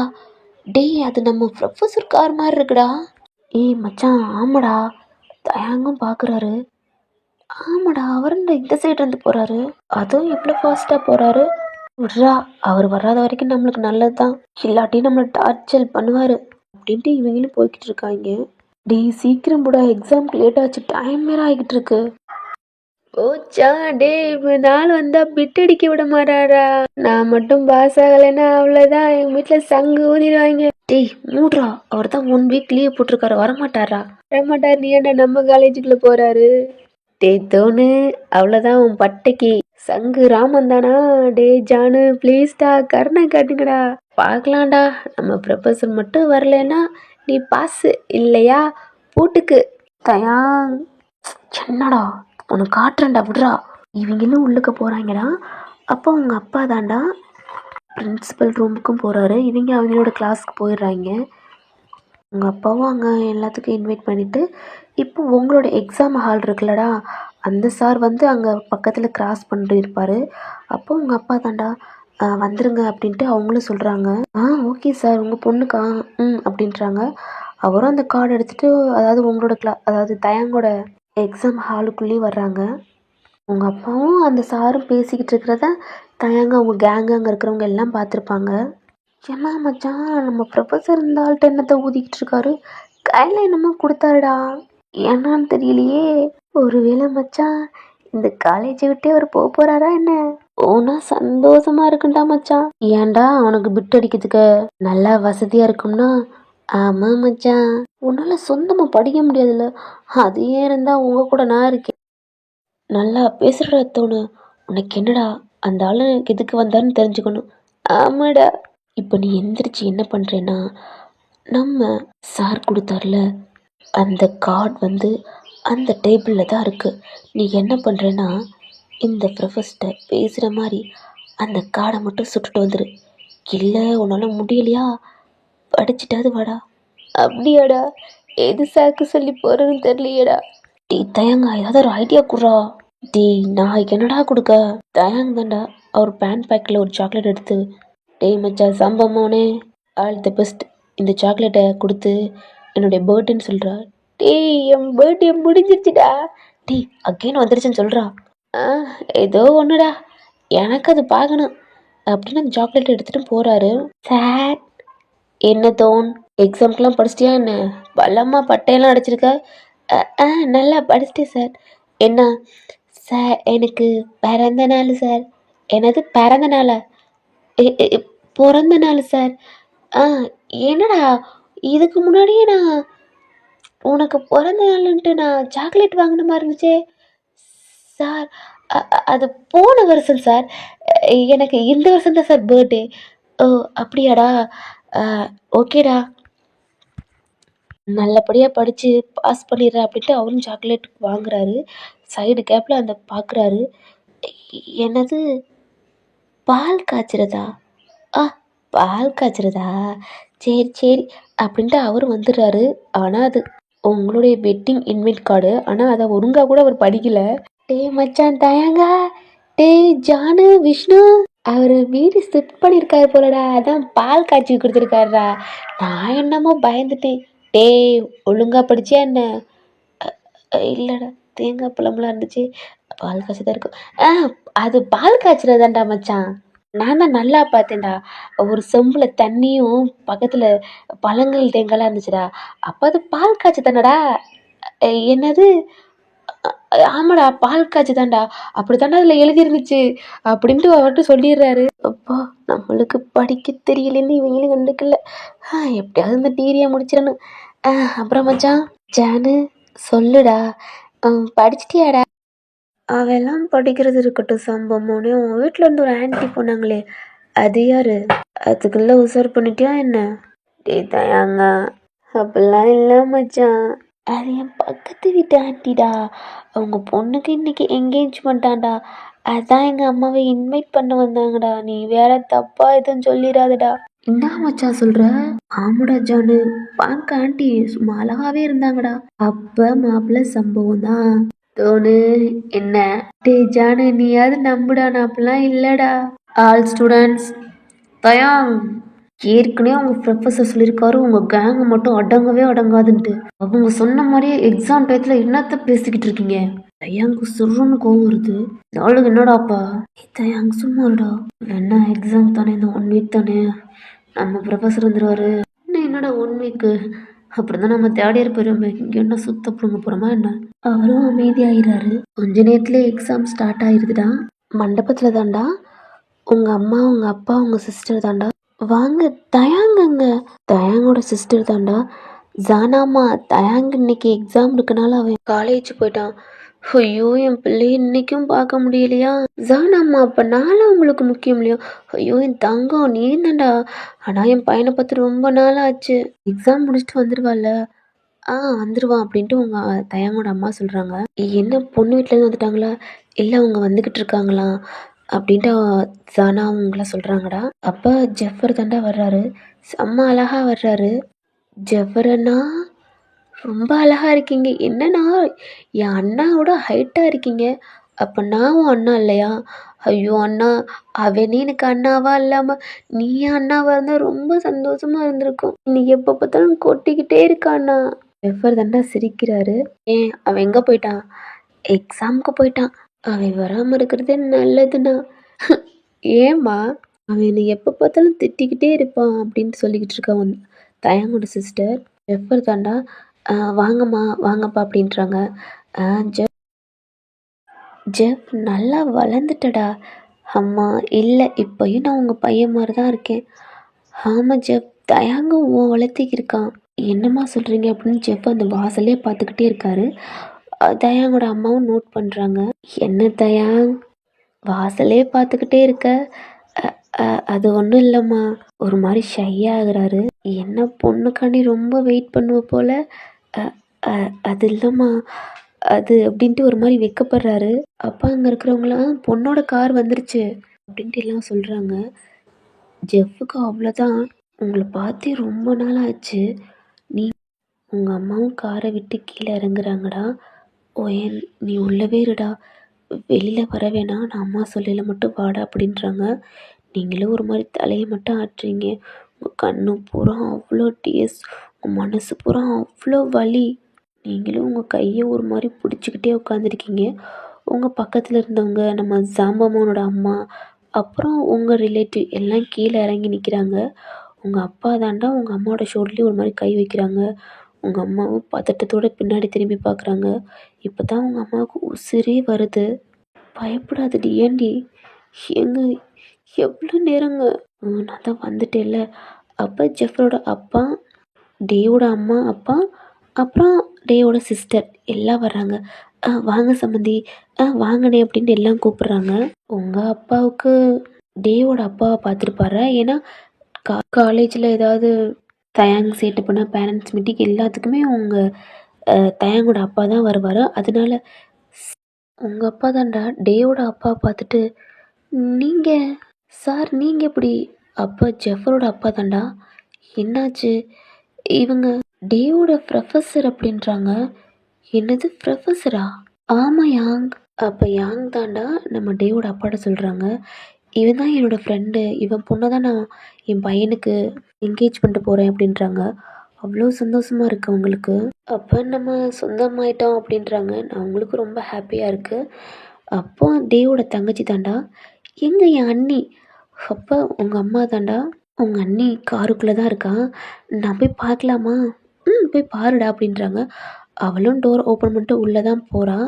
டேய், அது நம்ம ப்ரொஃபஸர் கார் மாதிரி இருக்குடா. ஏய் மச்சான், ஆமாடா. தயாங்கும் பார்க்குறாரு. ஆமாடா, அவருண்டா இந்த சைடு இருந்து போகிறாரு. அதுவும் இவ்வளோ ஃபாஸ்ட்டாக போகிறாரு. விட்றா, அவர் வராத வரைக்கும் நம்மளுக்கு நல்லது தான், இல்லாட்டி நம்மளை டார்ச்சர் பண்ணுவார் அப்படின்ட்டு இவங்களும் போய்கிட்டு இருக்காங்க. டேய் சீக்கிரம் போடா, எக்ஸாமுக்கு லேட் ஆச்சு, டைம் வேறு ஆகிக்கிட்டு இருக்கு. ஓச்சா டே, நாள் வந்தா பிட் அடிக்க விட மாட்டாரா? நான் மட்டும் பாஸ் ஆகலைன்னா அவ்வளோதான், எங்கள் வீட்டில் சங்கு ஊதிடுவாங்க. டேய் மூட்ரா, அவர் தான் 1 வீக் லீவ் போட்டிருக்காரு, வரமாட்டாரா? வரமாட்டார். நீ ஏன்டா நம்ம காலேஜுக்குள்ளே போகிறாரு? டேய் தோணு, அவ்வளோதான் உன் பட்டைக்கு. சங்கு ராமன் தானா? டே ஜானு ப்ளீஸ்டா, கருணை காட்டுங்கடா. பார்க்கலாம்டா, நம்ம ப்ரொஃபஸர் மட்டும் வரலன்னா நீ பாஸு, இல்லையா பூட்டுக்கு. தயாங், என்னடா உனக்கு காட்டுறேன்டா, விட்றா. இவங்களும் உள்ளுக்க போகிறாங்கடா. அப்போ அவங்க அப்பா தாண்டா பிரின்சிபல் ரூமுக்கும் போகிறாரு. இவங்க அவங்களோட கிளாஸ்க்கு போயிடுறாங்க. உங்கள் அப்பாவும் அங்கே எல்லாத்துக்கும் இன்வைட் பண்ணிவிட்டு, இப்போ உங்களோட எக்ஸாம் ஹால் இருக்குல்லடா, அந்த சார் வந்து அங்கே பக்கத்தில் கிராஸ் பண்ணிட்டு இருப்பார். அப்போ உங்கள் அப்பா தாண்டா வந்துருங்க அப்படின்ட்டு அவங்களும் சொல்கிறாங்க. ஓகே சார், உங்கள் பொண்ணுக்கா அப்படின்றாங்க. அவரும் அந்த கார்டு எடுத்துகிட்டு, அதாவது உங்களோட அதாவது தயாங்கோட எக்ஸாம் ஹாலுக்குள்ளேயும் வர்றாங்க. உங்கள் அப்பாவும் அந்த சாரும் பேசிக்கிட்டு இருக்கிறத தயாங்க அவங்க கேங்கு அங்கே இருக்கிறவங்க எல்லாம் பார்த்துருப்பாங்க. ஏம்மா மச்சான், நம்ம ப்ரொஃபஸர் இந்த ஆள்கிட்ட என்னத்தை ஊதிக்கிட்டு இருக்காரு, கையில் என்னமோ கொடுத்தாருடா, ஏன்னான்னு தெரியலையே. ஒருவேளை மச்சான் இந்த காலேஜை விட்டே அவர் போக போகிறாரா என்ன? ஓனா சந்தோஷமா இருக்குண்டா மச்சான். ஏன்டா அவனுக்கு பிட் அடிக்கிறதுக்கு நல்லா வசதியாக இருக்கும்னா? ஆமாம் மச்சான், உன்னால் சொந்தமாக படிக்க முடியாதுல்ல, அது ஏன் இருந்தால் உங்கள் கூட நான் இருக்கேன். நல்லா பேசுகிறடா தோணு, உனக்கு என்னடா அந்த ஆள் எதுக்கு வந்தாருன்னு தெரிஞ்சுக்கணும். ஆமாடா. இப்போ நீ எந்திரிச்சு என்ன பண்ணுறேன்னா, நம்ம சார் கொடுத்தார்ல அந்த கார்டு வந்து அந்த டேபிளில் தான் இருக்குது. நீ என்ன பண்ணுறேன்னா, இந்த ப்ரொஃபஸர்கிட்ட பேசுகிற மாதிரி அந்த கார்டை மட்டும் சுட்டுட்டு வந்துடு. இல்லை உன்னால் முடியலையா, படிச்சுட்டாது வாடா. அப்படியாடா? எது சாக்கு சொல்லி போகிறதுன்னு தெரியலையேடா. டீ தயங்கா, ஏதாவது ஒரு ஐடியா கொடுறா. டீ நான் என்னடா கொடுக்க? தயாங் தாண்டா அவர் பேண்ட் பேக்கில் ஒரு சாக்லேட் எடுத்து, டேய் மச்சா சம்பவனே, ஆல் தி பெஸ்ட், இந்த சாக்லேட்டை கொடுத்து என்னுடைய பர்த்டேன்னு சொல்கிறா. டேய் என் பர்த்டே முடிஞ்சிருச்சுடா. டீ அகெயின் வந்துருச்சுன்னு சொல்கிறா. ஏதோ ஒன்றுடா, எனக்கு அது பார்க்கணும் அப்படின்னு அந்த சாக்லேட்டை எடுத்துகிட்டு போகிறாரு. சார், என்ன தோன், எக்ஸாம்க்கெலாம் படிச்சிட்டியா என்ன? பலமாக பட்டையெல்லாம் அடிச்சிருக்க? நல்லா படிச்சிட்டேன் சார். என்ன சார், எனக்கு பிறந்த நாள் சார். என்னது பிறந்த நாளா? பிறந்த நாள் சார். என்னடா, இதுக்கு முன்னாடியே நான் உனக்கு பிறந்த நாளுன்ட்டு நான் சாக்லேட் வாங்கின மாதிரி இருந்துச்சே சார் அது போன வருஷம் சார். எனக்கு இந்த வருஷம் தான் சார் பர்த்டே. ஓ அப்படியாடா. ஓகேடா, நல்லபடியாக படித்து பாஸ் பண்ணிடுறேன் அப்படின்ட்டு அவரும் சாக்லேட் வாங்குறாரு. சைடு கேப்பில் அந்த பார்க்குறாரு. என்னது, பால் காய்ச்சறதா? ஆ, பால் காய்ச்சறதா? சரி சரி அப்படின்ட்டு அவர் வந்துடுறாரு. ஆனால் அது உங்களுடைய வெட்டிங் இன்வைட் கார்டு. ஆனால் அதை ஒழுங்காக கூட அவர் படிக்கல. டேய் மச்சான் தயங்கா. டேய் ஜானு விஷ்ணு, அவர் வீடு ஷிஃப்ட் பண்ணியிருக்காரு போலடா, அதான் பால் காய்ச்சி கொடுத்துருக்காருடா. நான் என்னமோ பயந்துட்டேன். டேய் ஒழுங்கா படிச்சியா என்ன? இல்லைடா, தேங்காய் பழம்லாம் இருந்துச்சு. பால் காய்ச்சி தான் இருக்கும். அது பால் காய்ச்சறதாண்டா மச்சான். நான் தான் நல்லா பார்த்தேன்டா. ஒரு செம்பில் தண்ணியும் பக்கத்தில் பழங்கள் தேங்காய்லாம் இருந்துச்சுடா. அப்போ அது பால் காய்ச்சி தானடா. என்னது, ஆமாடா பால் காய்ச்சி தான்டா, அப்படி தாண்டா அதில் எழுதிருந்துச்சு அப்படின்ட்டு அவர்கிட்ட சொல்லிடுறாரு. அப்பா, நம்மளுக்கு படிக்க தெரியலன்னு இவங்களும் கண்டுக்கல. எப்படியாவது இந்த டிகிரியை முடிச்சிடணும். அப்புறம் மச்சான் ஜானு சொல்லுடா, படிச்சிட்டியாடா? அவெல்லாம் படிக்கிறது இருக்கட்டும் சம்பவம்னு உன் வீட்டில் இருந்து ஒரு ஆன்ட்டி போனாங்களே, அது யாரு? அதுக்குள்ள உசார் பண்ணிட்டியா என்ன? டே தயாங்க, அப்படிலாம் இல்லை மச்சான். அது என் பக்கத்து வீட்டு ஆன்ட்டிடா. அவங்க பொண்ணுக்கு இன்னைக்கு என்கேஜ்மெண்ட்டாண்டா. அதான் எங்கள் அம்மாவை இன்வைட் பண்ண வந்தாங்கடா. நீ வேற தப்பா எதுவும் சொல்லிடாதடா. என்ன மச்சான் சொல்ற? ஆமாடா ஜானு, பார்க்க ஆண்டி சும்மா அழகாவே இருந்தாங்கடா. அப்ப மாப்பிள்ள சம்பவம் தான். தோனு என்ன? டே ஜானு, நீயாவது நம்புடா, நான் அப்படிலாம் இல்லடா. ஆல் ஸ்டூடெண்ட்ஸ் தயாங். ஏற்கனவே அவங்க ப்ரொஃபஸர் சொல்லியிருக்காரு உங்கள் கேங்கு மட்டும் அடங்கவே அடங்காதுன்ட்டு. அவங்க சொன்ன மாதிரியே எக்ஸாம் டயத்தில் என்னத்த பேசிக்கிட்டு இருக்கீங்க? தயாங்கு சுருன்னு கோவம் வருது. நாளுக்கு என்னடாப்பா? தயாங் சும்மா இருடா. என்ன எக்ஸாம் தானே, இந்த 1 வீக் தானே, நம்ம ப்ரொஃபஸர் வந்துடுவார். இன்னும் என்னடா 1 வீக்கு? அப்புறம் தான் நம்ம தேடியர் போயிடுவோமே, இங்கே என்ன சுத்த பிடுங்க போகிறோமா என்ன? அவரும் அமைதியாகிறாரு. கொஞ்ச நேரத்துல எக்ஸாம் ஸ்டார்ட் ஆயிருதுடா. மண்டபத்தில் தான்டா. உங்கள் அம்மா, உங்கள் அப்பா, உங்கள் சிஸ்டர் தான்டா. வாங்க தயாங்கங்க. தயாங்கோட சிஸ்டர் தான்டா. ஜானாமா, தயாங் இன்னைக்கு எக்ஸாம் இருக்கனால அவன் காலேஜ் போயிட்டான். ஐயோ, என் பிள்ளைய இன்னைக்கும் பார்க்க முடியலையா? ஜானாமா, அப்போ நாளாக உங்களுக்கு முக்கியம் இல்லையா? ஐயோ என் தங்கம், நீ தான்டா. ஆனால் என் பையனை பார்த்து ரொம்ப நாள் ஆச்சு. எக்ஸாம் முடிச்சுட்டு வந்துடுவாள்ல? வந்துடுவான் அப்படின்ட்டு உங்கள் தயாங்கோட அம்மா சொல்கிறாங்க. என்ன பொண்ணு வீட்டிலேருந்து வந்துட்டாங்களா? இல்லை அவங்க வந்துக்கிட்டு இருக்காங்களா அப்படின்ட்டு ஜானா அவங்கள சொல்கிறாங்கடா. அப்போ ஜெஃபர் தாண்டா வர்றாரு. செம்ம அழகா வர்றாரு. ஜெஃபரண்ணா, ரொம்ப அழகா இருக்கீங்க. என்னன்னா என் அண்ணாவோட ஹைட்டாக இருக்கீங்க. அப்போ நான் உன் அண்ணா இல்லையா? ஐயோ அண்ணா, அவனே எனக்கு அண்ணாவா இல்லாமல் நீ அண்ணாவா இருந்தால் ரொம்ப சந்தோஷமா இருந்திருக்கும். நீ எப்போ பார்த்தாலும் கொட்டிக்கிட்டே இருக்காண்ணா. ஜெஃபர் தாண்டா சிரிக்கிறாரு. ஏன் அவன் எங்கே போயிட்டான்? எக்ஸாமுக்கு போயிட்டான். அவன் வராமல் இருக்கிறதே நல்லதுண்ணா. ஏம்மா? அவன் என்னை எப்போ பார்த்தாலும் திட்டிக்கிட்டே இருப்பான் அப்படின்ட்டு சொல்லிக்கிட்டு இருக்கான் தயாங்கோட சிஸ்டர். ஜெஃபர் தாண்டா, வாங்கம்மா வாங்கப்பா அப்படின்றாங்க. ஜெஃப் ஜெஃப் நல்லா வளர்ந்துட்டடா. அம்மா இல்லை, இப்போயும் நான் உங்கள் பையன் மாதிரி தான் இருக்கேன். ஆமாம் ஜெஃப், தயாங்க உன் வளர்த்திக்கு இருக்கான். என்னம்மா சொல்கிறீங்க அப்படின்னு ஜெஃப் அந்த வாசலே பார்த்துக்கிட்டே இருக்காரு. தயாங்கோட அம்மாவும் நோட் பண்ணுறாங்க. என்ன தயாங், வாசலே பார்த்துக்கிட்டே இருக்க? அது ஒன்றும் இல்லைம்மா. ஒரு மாதிரி ஷை ஆகுறாரு. என்ன பொண்ணுக்காண்டி ரொம்ப வெயிட் பண்ணுவ போல. அது இல்லைம்மா, அது அப்படின்ட்டு ஒரு மாதிரி வெக்கப்படுறாரு. அப்பா அங்கே இருக்கிறவங்களாம் பொண்ணோட கார் வந்துருச்சு அப்படின்ட்டு எல்லாம் சொல்கிறாங்க. ஜெஃப்புக்கு அவ்வளோதான். உங்களை பார்த்தே ரொம்ப நாள் ஆச்சு. நீ உங்கள் அம்மாவும் காரை விட்டு கீழே இறங்குறாங்கடா. ஏன் நீ உள்ளவே இருடா, வெளியில் வர வேணாம், நான் அம்மா சொல்லல மட்டும் வாடா அப்படின்றாங்க. நீங்களும் ஒரு மாதிரி தலையை மட்டும் ஆட்டுறீங்க. உங்கள் கண்ணு பூரா அவ்வளோ டீஸ், உங்கள் மனசு பூரா அவ்வளோ வலி. நீங்களும் உங்கள் கையை ஒரு மாதிரி பிடிச்சிக்கிட்டே உட்காந்துருக்கீங்க. உங்கள் பக்கத்தில் இருந்தவங்க நம்ம ஜாம்பமானோட அம்மா, அப்புறம் உங்கள் ரிலேட்டிவ் எல்லாம் கீழே இறங்கி நிற்கிறாங்க. உங்கள் அப்பா தாண்டா உங்கள் அம்மாவோட ஷோல்டர்லேயும் ஒரு மாதிரி கை வைக்கிறாங்க. உங்கள் அம்மாவும் பதட்டத்தோடு பின்னாடி திரும்பி பார்க்குறாங்க. இப்போ தான் உங்கள் அம்மாவுக்கு உசிரே வருது. பயப்படாதடி, ஏண்டி? எங்க எவ்வளோ நேரங்க? நான் தான் வந்துட்டேன்ல. அப்போ ஜெஃபரோட அப்பா, டேவோட அம்மா அப்பா, அப்புறம் டேவோட சிஸ்டர் எல்லாம் வர்றாங்க. வாங்க சம்மந்தி, வாங்கண்ணே அப்படின்ட்டு எல்லாம் கூப்பிடுறாங்க. உங்கள் அப்பாவுக்கு டேவோட அப்பாவை பார்த்துருப்பாரா? ஏன்னா காலேஜில் ஏதாவது தயாங் சேட்டு பண்ணால் பேரண்ட்ஸ் மீட்டிங் எல்லாத்துக்குமே உங்கள் தயாங்கோட அப்பா தான் வருவார். அதனால உங்கள் அப்பா தான்டா. டேவோட அப்பா பார்த்துட்டு, நீங்கள் சார் நீங்கள் எப்படி? அப்பா ஜெஃபரோட அப்பா தான்டா. என்னாச்சு? இவங்க டேவோட ப்ரொஃபஸர் அப்படின்றாங்க. என்னது ப்ரொஃபஸரா? ஆமாம் யாங். அப்போ யாங் தான்டா நம்ம டேவோட அப்பாட்ட சொல்கிறாங்க. இவன் தான் என்னோடய ஃப்ரெண்டு, இவன் பொண்ணை தான் நான் என் பையனுக்கு என்கேஜ் பண்ணிட்டு போகிறேன் அப்படின்றாங்க. அவ்வளோ சந்தோஷமாக இருக்குது அவங்களுக்கு. அப்போ நம்ம சொந்தமாயிட்டோம் அப்படின்றாங்க. நான் அவங்களுக்கு ரொம்ப ஹாப்பியாக இருக்குது. அப்போ டேவோட தங்கச்சி தான்டா. எங்கே என் அண்ணி? அப்போ உங்கள் அம்மா தான்டா. உங்கள் அண்ணி காருக்குள்ளே தான் இருக்கா, நான் போய் பார்க்கலாமா? போய் பாருடா அப்படின்றாங்க. அவளும் டோர் ஓப்பன் பண்ணிட்டு உள்ளே தான் போகிறா.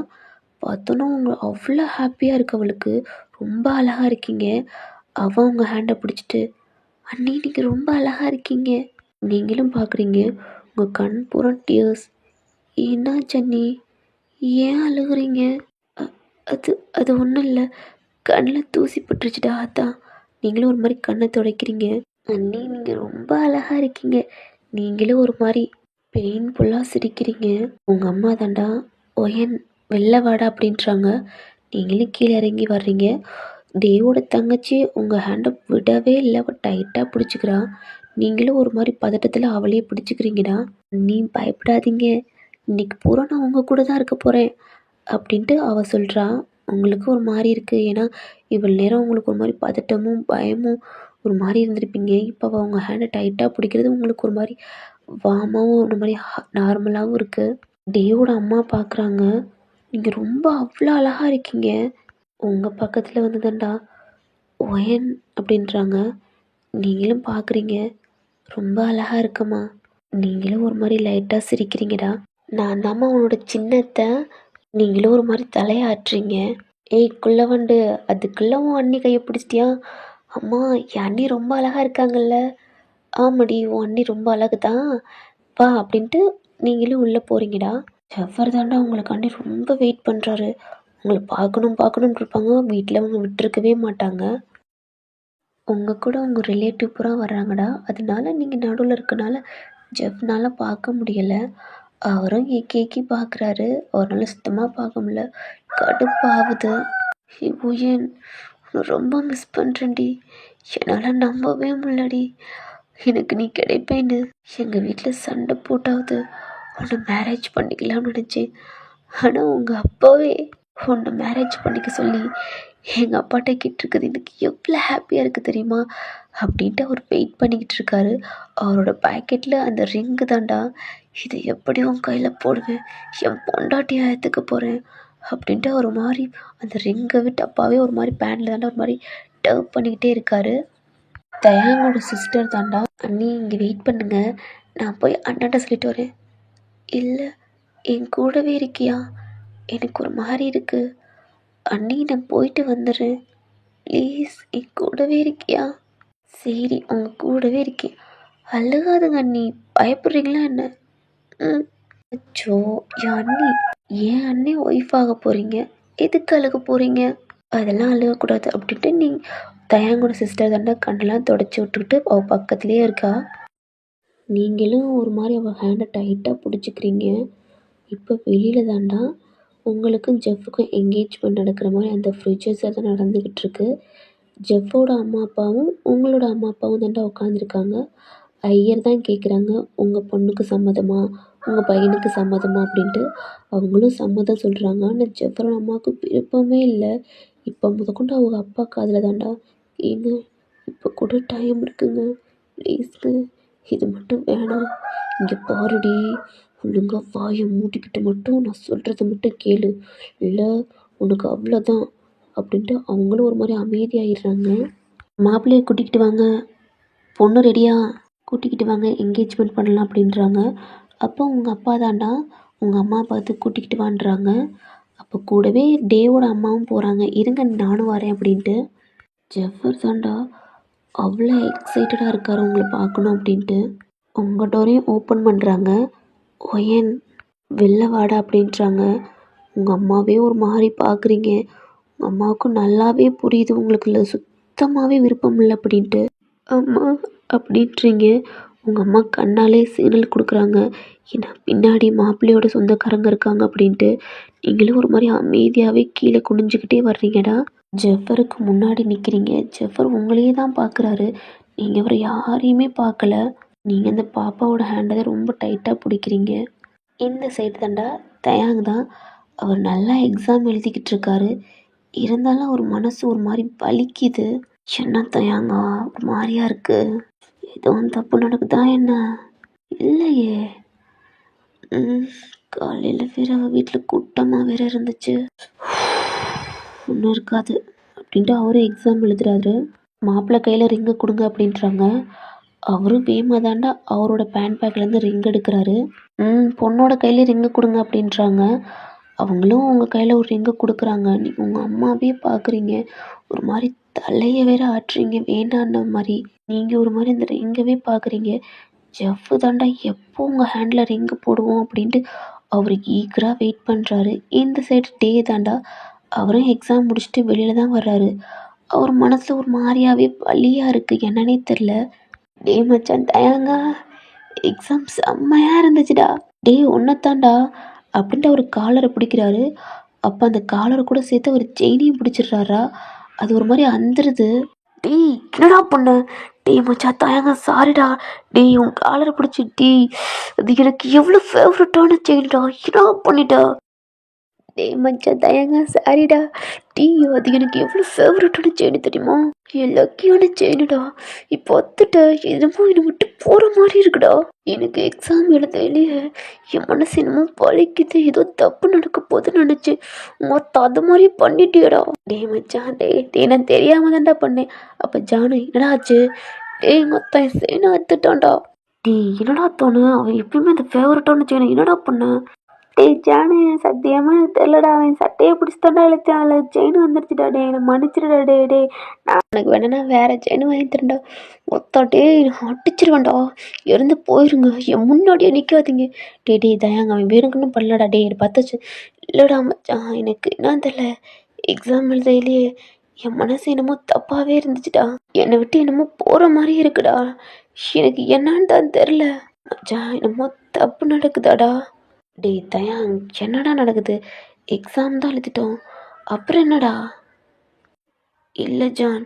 பார்த்தோன்னா அவங்க அவ்வளோ ஹாப்பியாக இருக்குது அவளுக்கு. ரொம்ப அழகாக இருக்கீங்க. அவள் அவங்க ஹேண்டை பிடிச்சிட்டு, அண்ணி நீங்கள் ரொம்ப அழகாக இருக்கீங்க. நீங்களும் பார்க்குறீங்க. உங்கள் கண் பூரா டியர்ஸ். என்னாச்சு அண்ணி? ஏன் அழுகுறீங்க? அ- அது அது ஒன்றும் இல்லை, கண்ணில் தூசி பட்டுருச்சுடா, அதான். நீங்களும் ஒரு மாதிரி கண்ணை துடைக்கிறீங்க. அண்ணி நீங்கள் ரொம்ப அழகாக இருக்கீங்க. நீங்களும் ஒரு மாதிரி பெயின்ஃபுல்லாக சிரிக்கிறீங்க. உங்கள் அம்மா தாண்டா. ஒயன் வெளில வாடா அப்படின்றாங்க. நீங்களும் கீழே இறங்கி வர்றீங்க. தேவோட தங்கச்சி உங்கள் ஹேண்டை விடவே இல்லை, அவள் டைட்டாக பிடிச்சிக்கிறா. நீங்களும் ஒரு மாதிரி பதட்டத்தில் அவளையே பிடிச்சிக்கிறீங்கடா. நீ பயப்படாதீங்க, இன்னைக்கு பூரா நான் உங்கள் கூட தான் இருக்க போகிறேன் அப்படின்ட்டு அவள் சொல்கிறா. உங்களுக்கு ஒரு மாதிரி இருக்குது, ஏன்னா இவ்வளோ நேரம் உங்களுக்கு ஒரு மாதிரி பதட்டமும் பயமும் ஒரு மாதிரி இருந்திருப்பீங்க. இப்போ அவள் உங்கள் ஹேண்டை டைட்டாக பிடிக்கிறது உங்களுக்கு ஒரு மாதிரி வார்மாகவும் ஒரு மாதிரி நார்மலாகவும் இருக்குது. டேவோட அம்மா பார்க்குறாங்க. நீங்கள் ரொம்ப அவ்வளோ அழகாக இருக்கீங்க. உங்கள் பக்கத்தில் வந்து தான்டா ஒயன் அப்படின்றாங்க. நீங்களும் பார்க்குறீங்க, ரொம்ப அழகாக இருக்கம்மா. நீங்களும் ஒரு மாதிரி லைட்டாக சிரிக்கிறீங்கடா. நான் தாம்மா உன்னோட சின்னத்தை. நீங்களும் ஒரு மாதிரி தலையாட்டுறீங்க. ஏய் குள்ளவண்டு, அதுக்குள்ளே உன் அண்ணி கையை பிடிச்சிட்டியா? அம்மா என் அண்ணி ரொம்ப அழகாக இருக்காங்கல்ல. ஆமாடி, உன் அண்ணி ரொம்ப அழகு தான், வா அப்படின்ட்டு நீங்களும் உள்ளே போகிறீங்கடா. ஜஃபர் தாண்டா உங்களுக்காண்டி ரொம்ப வெயிட் பண்ணுறாரு. உங்களை பார்க்கணும்னு இருப்பாங்க. வீட்டில் அவங்க விட்டுருக்கவே மாட்டாங்க. உங்கள் கூட உங்கள் ரிலேட்டிவ் பூரா வர்றாங்கடா. அதனால நீங்கள் நடுவில் இருக்கனால ஜெஃப்னால் பார்க்க முடியலை. அவரும் ஏக்கி பார்க்குறாரு. அவரால் சுத்தமாக பார்க்க முடியல. கடுப்பாகுது. உயன் ரொம்ப மிஸ் பண்ணுறேன்டி. என்னால் நம்பவே முடியலடி. எனக்கு நீ கிடைப்பேன்னு எங்கள் வீட்டில் சண்டை போட்டாவது உன்னை மேரேஜ் பண்ணிக்கலாம்னு நினச்சேன். ஆனால் உங்கள் அப்பாவே உன்னை மேரேஜ் பண்ணிக்க சொல்லி எங்கள் அப்பாட்ட கேட்டிருக்குது எனக்கு எவ்வளோ ஹாப்பியாக இருக்குது தெரியுமா அப்படின்ட்டு அவர் வெயிட் பண்ணிக்கிட்டு இருக்காரு. அவரோட பேக்கெட்டில் அந்த ரிங்கு தாண்டா. இதை எப்படி உன் கையில் போடுவேன், என் பொண்டாட்டியாக ஏற்றுக்க போகிறேன் அப்படின்ட்டு ஒரு மாதிரி அந்த ரிங்கை விட்டு அப்பாவே ஒரு மாதிரி பேனில் தாண்டா ஒரு மாதிரி டர்ப் பண்ணிக்கிட்டே இருக்காரு. தயாங்கோட சிஸ்டர் தாண்டா. அண்ணி இங்கே வெயிட் பண்ணுங்க, நான் போய் அண்ணாட்ட சொல்லிட்டு வரேன். இல்லை, என் கூடவே இருக்கியா? எனக்கு ஒரு மாதிரி இருக்குது அண்ணி, நான் போயிட்டு வந்துடுறேன், ப்ளீஸ் என் கூடவே இருக்கியா? சரி உங்கள் கூடவே இருக்கேன், அழுகாதுங்க அண்ணி. பயப்படுறீங்களா என்ன? அச்சோ என் அண்ணி, ஏன் அண்ணி ஒய்ஃப் ஆக போகிறீங்க, எதுக்கு அழுக போகிறீங்க? அதெல்லாம் அழுகக்கூடாது அப்படின்ட்டு நீ தயாங்கோட சிஸ்டர் தாண்டா கண்ணெல்லாம் தொடச்சி விட்டுக்கிட்டு அவள் பக்கத்துலேயே இருக்கா. நீங்களும் ஒரு மாதிரி அவள் ஹேண்டை டைட்டாக பிடிச்சிக்கிறீங்க. இப்போ வெளியில் தாண்டா உங்களுக்கும் ஜெஃப்புக்கும் என்கேஜ்மெண்ட் நடக்கிற மாதிரி அந்த ஃப்ரிட்ஜஸாக தான் நடந்துக்கிட்டு இருக்கு. ஜெஃப்போட அம்மா அப்பாவும் உங்களோட அம்மா அப்பாவும் தாண்டா உட்காந்துருக்காங்க. ஐயர் தான் கேட்குறாங்க, உங்கள் பொண்ணுக்கு சம்மதமா, உங்கள் பையனுக்கு சம்மதமா அப்படின்ட்டு. அவங்களும் சம்மதம் சொல்கிறாங்க. ஆனால் ஜெஃபரோட அம்மாவுக்கு விருப்பமே இல்லை. இப்போ முதற்கொண்டு அவங்க அப்பா காதில் தாண்டா, ஏங்க இப்போ கூட டைம் இருக்குங்க, ப்ளீஸ்ங்க இது மட்டும் வேணாம். இங்கே பாருடி, ஒழுங்கா வாயை மூடிக்கிட்டு மட்டும் நான் சொல்கிறத மட்டும் கேளு, இல்லை உனக்கு அவ்வளோதான் அப்படின்ட்டு அவங்களும் ஒரு மாதிரி அமைதியாகிடுறாங்க. மாப்பிள்ளையை கூட்டிக்கிட்டு வாங்க, பொண்ணு ரெடியா, கூட்டிக்கிட்டு வாங்க, என்கேஜ்மெண்ட் பண்ணலாம் அப்படின்றாங்க. அப்போ உங்கள் அப்பா தாண்டா உங்கள் அம்மா பார்த்து கூட்டிக்கிட்டு வான்றாங்க. அப்போ கூடவே டேவோட அம்மாவும் போகிறாங்க. இருங்க நானும் வரேன் அப்படின்ட்டு. ஜெஃபர் தாண்டா அவ்வளோ எக்ஸைட்டடாக இருக்கார் உங்களை பார்க்கணும் அப்படின்ட்டு. உங்கள் டோரையும் ஓப்பன் பண்ணுறாங்க. ஒயன் வெளில வாடா அப்படின்றாங்க. உங்கள் அம்மாவே ஒரு மாதிரி பார்க்குறீங்க. உங்கள் அம்மாவுக்கும் நல்லாவே புரியுது உங்களுக்கு இல்லை சுத்தமாகவே விருப்பம் இல்லை அப்படின்ட்டு. அம்மா அப்படின்றீங்க. உங்கள் அம்மா கண்ணாலே சிக்னல் கொடுக்குறாங்க. ஏன்னா பின்னாடி மாப்பிள்ளையோட சொந்தக்காரங்க இருக்காங்க அப்படின்ட்டு. நீங்களும் ஒரு மாதிரி அமைதியாகவே கீழே குனிஞ்சுக்கிட்டே வர்றீங்கடா. ஜெஃபருக்கு முன்னாடி நிற்கிறீங்க. ஜெஃபர் உங்களையே தான் பார்க்குறாரு. நீங்கள் அவரை யாரையுமே பார்க்கல. நீங்கள் அந்த பாப்பாவோட ஹேண்டை தான் ரொம்ப டைட்டாக பிடிக்கிறீங்க. இந்த சைடு தாண்டா தயாங் தான். அவர் நல்லா எக்ஸாம் எழுதிக்கிட்டு இருக்காரு. இருந்தாலும் அவர் மனசு ஒரு மாதிரி வலிக்குது. என்ன தயாங்கா ஒரு மாதிரியா இருக்கு? எதுவும் தப்பு நடக்குதா என்ன? இல்லையே. காலையில் வேற அவள் வீட்டில் கூட்டமாக வேற இருந்துச்சு. ஒன்றும் இருக்காது அப்படின்ட்டு அவரும் எக்ஸாம் எழுதுறாரு. மாப்பிள்ளை கையில் ரிங்கை கொடுங்க அப்படின்றாங்க. அவரும் வேகமாக தாண்டா அவரோட பேண்ட் பேக்லேருந்து ரிங் எடுக்கிறாரு. பொண்ணோட கையில் ரிங்கை கொடுங்க அப்படின்றாங்க. அவங்களும் உங்கள் கையில் ஒரு ரிங்கை கொடுக்குறாங்க. நீங்கள் உங்கள் அம்மாவே பார்க்குறீங்க. ஒரு மாதிரி தலையை வேற ஆட்டுறீங்க வேண்டான்ற மாதிரி. நீங்கள் ஒரு மாதிரி அந்த ரிங்கவே பார்க்குறீங்க. ஜெஃப் தாண்டா எப்போ உங்கள் ஹேண்டில் ரிங்கு போடுவோம் அப்படின்ட்டு அவர் ஈகராக வெயிட் பண்ணுறாரு. இந்த சைடு டே தாண்டா அவரும் எக்ஸாம் முடிச்சுட்டு வெளியில் தான் வர்றாரு. அவர் மனசில் ஒரு மாதிரியாவே வலியாக இருக்குது. என்னன்னே தெரில. டே மச்சான் தயாங்கா எக்ஸாம் செம்மையாக இருந்துச்சுடா. டே ஒன்றைத்தாண்டா அப்படின்ட்டு அவர் காலரை பிடிக்கிறாரு. அப்போ அந்த காலரை கூட சேர்த்து ஒரு செயினையும் பிடிச்சிடுறாரா. அது ஒரு மாதிரி அந்துருது. டேய் என்னடா பண்ண? டேய் மச்சா தயாங்க சாரிடா. டேய் உன் காலரை பிடிச்சி டீ அது எனக்கு எவ்வளோ ஃபேவரட்டான செயின்டா. என்னடா பண்ணிட்டா? டேய் மச்சான் தயாங்க சாரிடா. டீ அது எனக்கு எவ்வளோ ஃபேவரட்டான செயின் தெரியுமா? என் லக்கியான செயினுடா. இப்போ ஒத்துட்ட என்னமோ என்னை விட்டு போகிற மாதிரி இருக்குடா. எனக்கு எக்ஸாம் எழுதையிலேயே என் மனசு என்னமோ பழிக்குது. ஏதோ தப்பு நடக்க போதுன்னு நினச்சி மொத்தம் அது மாதிரி பண்ணிட்டியடா. டே மச்சான் டே நான் தெரியாம தான்டா பண்ணேன். அப்போ ஜானு என்னடா ஆச்சு? டேய் மொத்தம் என் செயினை எடுத்துட்டான்டா. டே என்னடா தோணு? அவன் எப்பயுமே அந்த ஃபேவரட்டான செயினை என்னடா பண்ண? டேய் ஜானு சத்தியமாக எனக்கு தெரிலடா. அவன் சட்டையை பிடிச்சி தாண்டா இழுத்தான். அதில் செயின் வந்துடுச்சுடா. டே என்னை மன்னிச்சிடுடா. டே நான் எனக்கு வேணும்னா வேறு செயின் வாங்கி தரேன்டா. மொத்தம் டே அடிச்சிருவேன்டா. இருந்து போயிருங்க. என் முன்னாடியே நிற்காதீங்க. டே தயாங்க அவன் வேணுக்குன்னு பண்ணலடா. டே எனக்கு பத்துச்சு. இல்லைடா மச்சான் எனக்கு என்னன்னு தெரில. எக்ஸாம் எழுதையிலேயே என் மனசு என்னமோ தப்பாகவே இருந்துச்சுடா. என்னை விட்டு என்னமோ போகிற மாதிரி இருக்குடா. எனக்கு என்னான்னு தான் தெரில மச்சான். என்னமோ தப்பு நடக்குதாடா. டேய் தயாங் என்னடா நடக்குது? எக்ஸாம் தான் எழுதிட்டோம். அப்புறம் என்னடா? இல்லை ஜான்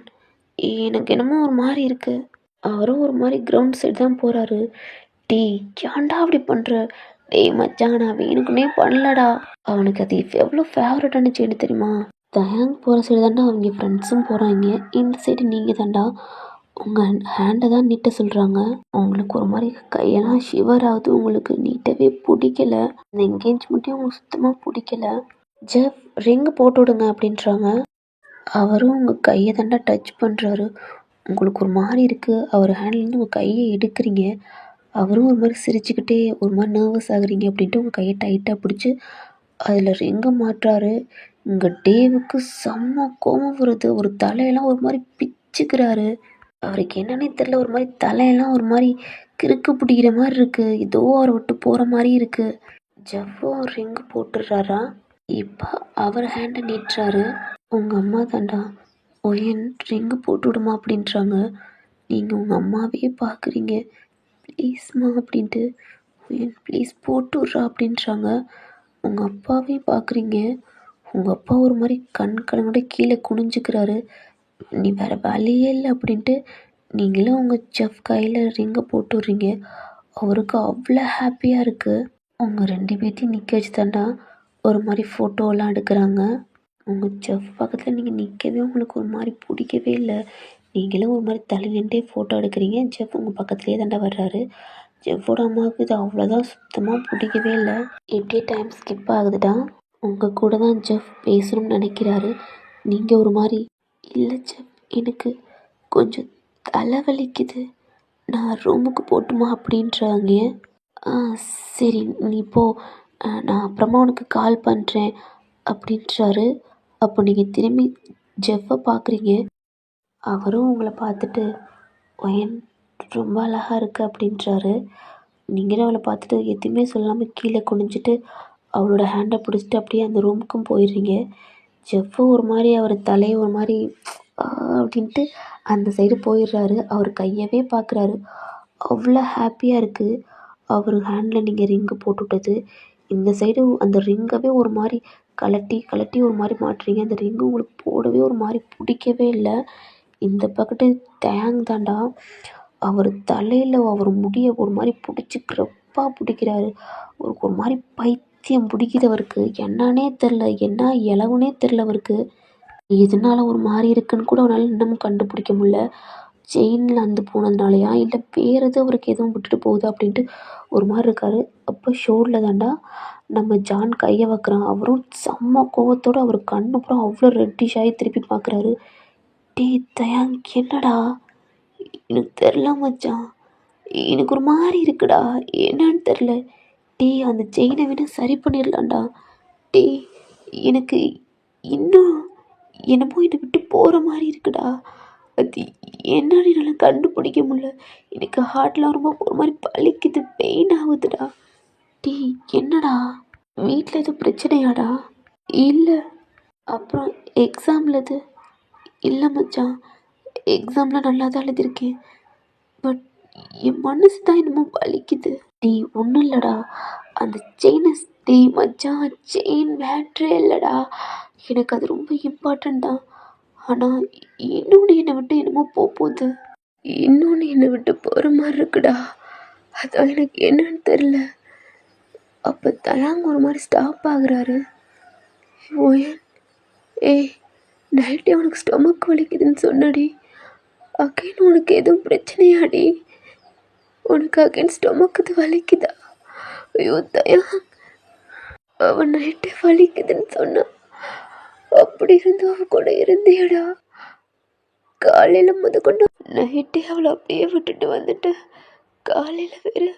எனக்கு என்னமோ ஒரு மாதிரி இருக்கு. அவரும் ஒரு மாதிரி கிரவுண்ட் சைடு தான் போகிறாரு. டேய் ஏன்டா அப்படி பண்ணுற? டேய் மச்சான் நான் வேணுக்குன்னே பண்ணலடா. அவனுக்கு அது எவ்வளோ ஃபேவரட்டான செயின் தெரியுமா? தயாங் போகிற சைடு தாண்டா அவங்க ஃப்ரெண்ட்ஸும் போகிறாங்க. இந்த சைடு நீங்கள் தாண்டா உங்கள் ஹேண்டை தான் நீட்ட சொல்கிறாங்க. உங்களுக்கு ஒரு மாதிரி கையெல்லாம் ஷிவர் ஆகுது. உங்களுக்கு நீட்டவே பிடிக்கல. இந்த என்கேஜ்மெண்ட்டையும் உங்களுக்கு சுத்தமாக பிடிக்கல. ஜெஃப் ரிங்கு போட்டு விடுங்க அப்படின்றாங்க. அவரும் உங்கள் கையை தாண்டா டச் பண்ணுறாரு. உங்களுக்கு ஒரு மாதிரி இருக்குது. அவர் ஹேண்ட்லேருந்து உங்கள் கையை எடுக்கிறீங்க. அவரும் ஒரு மாதிரி சிரிச்சுக்கிட்டே ஒரு மாதிரி நர்வஸ் ஆகுறீங்க அப்படின்ட்டு உங்கள் கையை டைட்டாக பிடிச்சி அதில் ரிங்கை மாட்டுறாரு. இங்கே டேவுக்கு செம்ம கோபம் வருது. ஒரு தலையெல்லாம் ஒரு மாதிரி பிச்சுக்கிறாரு. அவருக்கு என்னன்னே தெரில. ஒரு மாதிரி தலையெல்லாம் ஒரு மாதிரி கிறுக்கு பிடிக்கிற மாதிரி இருக்குது. ஏதோ அவரை விட்டு போகிற மாதிரி இருக்குது. ஜெஃப்பும் ரிங்கு போட்டுடுறாரா. இப்போ அவர் ஹேண்டை நீட்டுறாரு. உங்கள் அம்மா தாண்டா ஒயன் ரிங்கு போட்டு விடுமா அப்படின்றாங்க. நீங்கள் உங்கள் அம்மாவே பார்க்குறீங்க. ப்ளீஸ்மா அப்படின்ட்டு ஒயன் ப்ளீஸ் போட்டு விட்றா அப்படின்றாங்க. உங்கள் அப்பாவே பார்க்குறீங்க. உங்கள் அப்பா ஒரு மாதிரி கண் கலங்கோட கீழே குனிஞ்சுக்கிறாரு. நீ வேறு வழியே இல்லை அப்படின்ட்டு நீங்களும் உங்கள் ஜெஃப் கையில் ரிங்கை போட்டு விட்றீங்க. அவருக்கு அவ்வளோ ஹாப்பியாக இருக்குது. அவங்க 2 பேர்த்தையும் நிற்க வச்சு தாண்டா ஒரு மாதிரி ஃபோட்டோலாம் எடுக்கிறாங்க. உங்கள் ஜெஃப் பக்கத்தில் நீங்கள் நிற்கவே உங்களுக்கு ஒரு மாதிரி பிடிக்கவே இல்லை. நீங்களும் ஒரு மாதிரி தள்ளி நின்றுட்டே ஃபோட்டோ எடுக்கிறீங்க. ஜெஃப் உங்கள் பக்கத்துலேயே தாண்டா வர்றாரு. ஜெஃபோட அம்மாவுக்கு இது அவ்வளோதான் சுத்தமாக பிடிக்கவே இல்லை. இப்படியே டைம் ஸ்கிப் ஆகுதுடா. உங்கள் கூட தான் ஜெஃப் பேசணும்னு நினைக்கிறாரு. நீங்கள் ஒரு மாதிரி இல்லை ஜெஃப் எனக்கு கொஞ்சம் தலைவலிக்குது. நான் ரூமுக்கு போட்டுமா அப்படின்றாங்க. சரி நீ போ. நான் அப்புறமா உனக்கு கால் பண்ணுறேன் அப்படின்றாரு. அப்போ நீங்கள் திரும்பி ஜெஃப்பை பார்க்குறீங்க. அவரும் உங்களை பார்த்துட்டு ஒயன் ரொம்ப அழகாக இருக்குது அப்படின்றாரு. நீங்களும் அவளை பார்த்துட்டு எதுவுமே சொல்லாமல் கீழே குனிஞ்சிட்டு அவளோட ஹேண்டை பிடிச்சிட்டு அப்படியே அந்த ரூமுக்கும் போயிடுறீங்க. ஜெஃப்பும் ஒரு மாதிரி அவர் தலையை ஒரு மாதிரி அப்படின்ட்டு அந்த சைடு போயிடுறாரு. அவர் கையவே பார்க்குறாரு. அவ்வளோ ஹாப்பியாக இருக்குது அவர் ஹேண்டில் நீங்கள் ரிங்கு போட்டு விட்டது. இந்த சைடு அந்த ரிங்கவே ஒரு மாதிரி கழட்டி கழட்டி ஒரு மாதிரி மாட்டுறீங்க. அந்த ரிங்கு உங்களுக்கு போடவே ஒரு மாதிரி பிடிக்கவே இல்லை. இந்த பக்கத்து தேங் தாண்டா அவர் தலையில் அவர் முடியை ஒரு மாதிரி பிடிச்சி க்ரெப்பாக பிடிக்கிறாரு. அவருக்கு ஒரு மாதிரி பைத்தியம் பிடிக்குது அவருக்கு. என்னன்னே தெரில, என்ன இலவுனே தெரில அவருக்கு. எதனால ஒரு மாதிரி இருக்குன்னு கூட அவரால் இன்னமும் கண்டுபிடிக்க முடியல. செயினில் அந்து போனதுனாலயா இல்லை வேறு எதுவும் அவருக்கு எதுவும் விட்டுட்டு போகுது அப்படின்ட்டு ஒரு மாதிரி இருக்கார். அப்போ ஷோரில் தாண்டா நம்ம ஜான் கையை வைக்கிறான். அவரும் செம்ம கோவத்தோடு அவர் கண்ணு அப்புறம் அவ்வளோ ரெட்டிஷ் ஆகி திருப்பி பார்க்குறாரு. டே தயாங், என்னடா? எனக்கு தெரில மச்சான், எனக்கு ஒரு மாதிரி இருக்குடா, என்னன்னு தெரில. டே அந்த செயினை வேணா சரி பண்ணிடலாம்டா. டே எனக்கு இன்னும் என்னமோ என்னை விட்டு போகிற மாதிரி இருக்குடா. அது என்னன்னு என்னால் கண்டுபிடிக்க முடியல. எனக்கு ஹார்ட்லாம் ரொம்ப ஒரு மாதிரி வலிக்குது, பெயின் ஆகுதுடா. டே என்னடா, வீட்டில் எதுவும் பிரச்சனையாடா? இல்லை. அப்புறம் எக்ஸாமில் எது? இல்லை மச்சான், எக்ஸாம்லாம் நல்லா தான் எழுதியிருக்கேன். பட் என் மனசு தான் என்னமோ வலிக்குது. டே ஒன்றும் இல்லைடா, அந்த செயினை. டே மச்சான், செயின் மேட்ரே இல்லைடா, எனக்கு அது ரொம்ப இம்பார்ட்டன்ட் தான். ஆனால் இன்னொன்று என்னை விட்டு என்னமோ போகுது. இன்னொன்று என்னை விட்டு போகிற மாதிரி இருக்குடா. அதான் எனக்கு என்னன்னு தெரில. அப்போ தயாங்க ஒரு மாதிரி ஸ்டாப் ஆகுறாரு. ஓயன், ஏய் நைட்டே உனக்கு ஸ்டொமக் வலிக்குதுன்னு சொன்னடி. அகைன் உனக்கு எதுவும் பிரச்சனையாடி? உனக்கு அகைன் ஸ்டொமக்கு இது வலிக்குதா? ஐயோ தயாங், அவன் நைட்டே வலிக்குதுன்னு சொன்னான். அப்படி இருந்து அவ கூட இருந்தியடா. காலையில் கொண்டு நைட்டே அவளை அப்படியே விட்டுட்டு வந்துட்டேன். காலையில் வேறு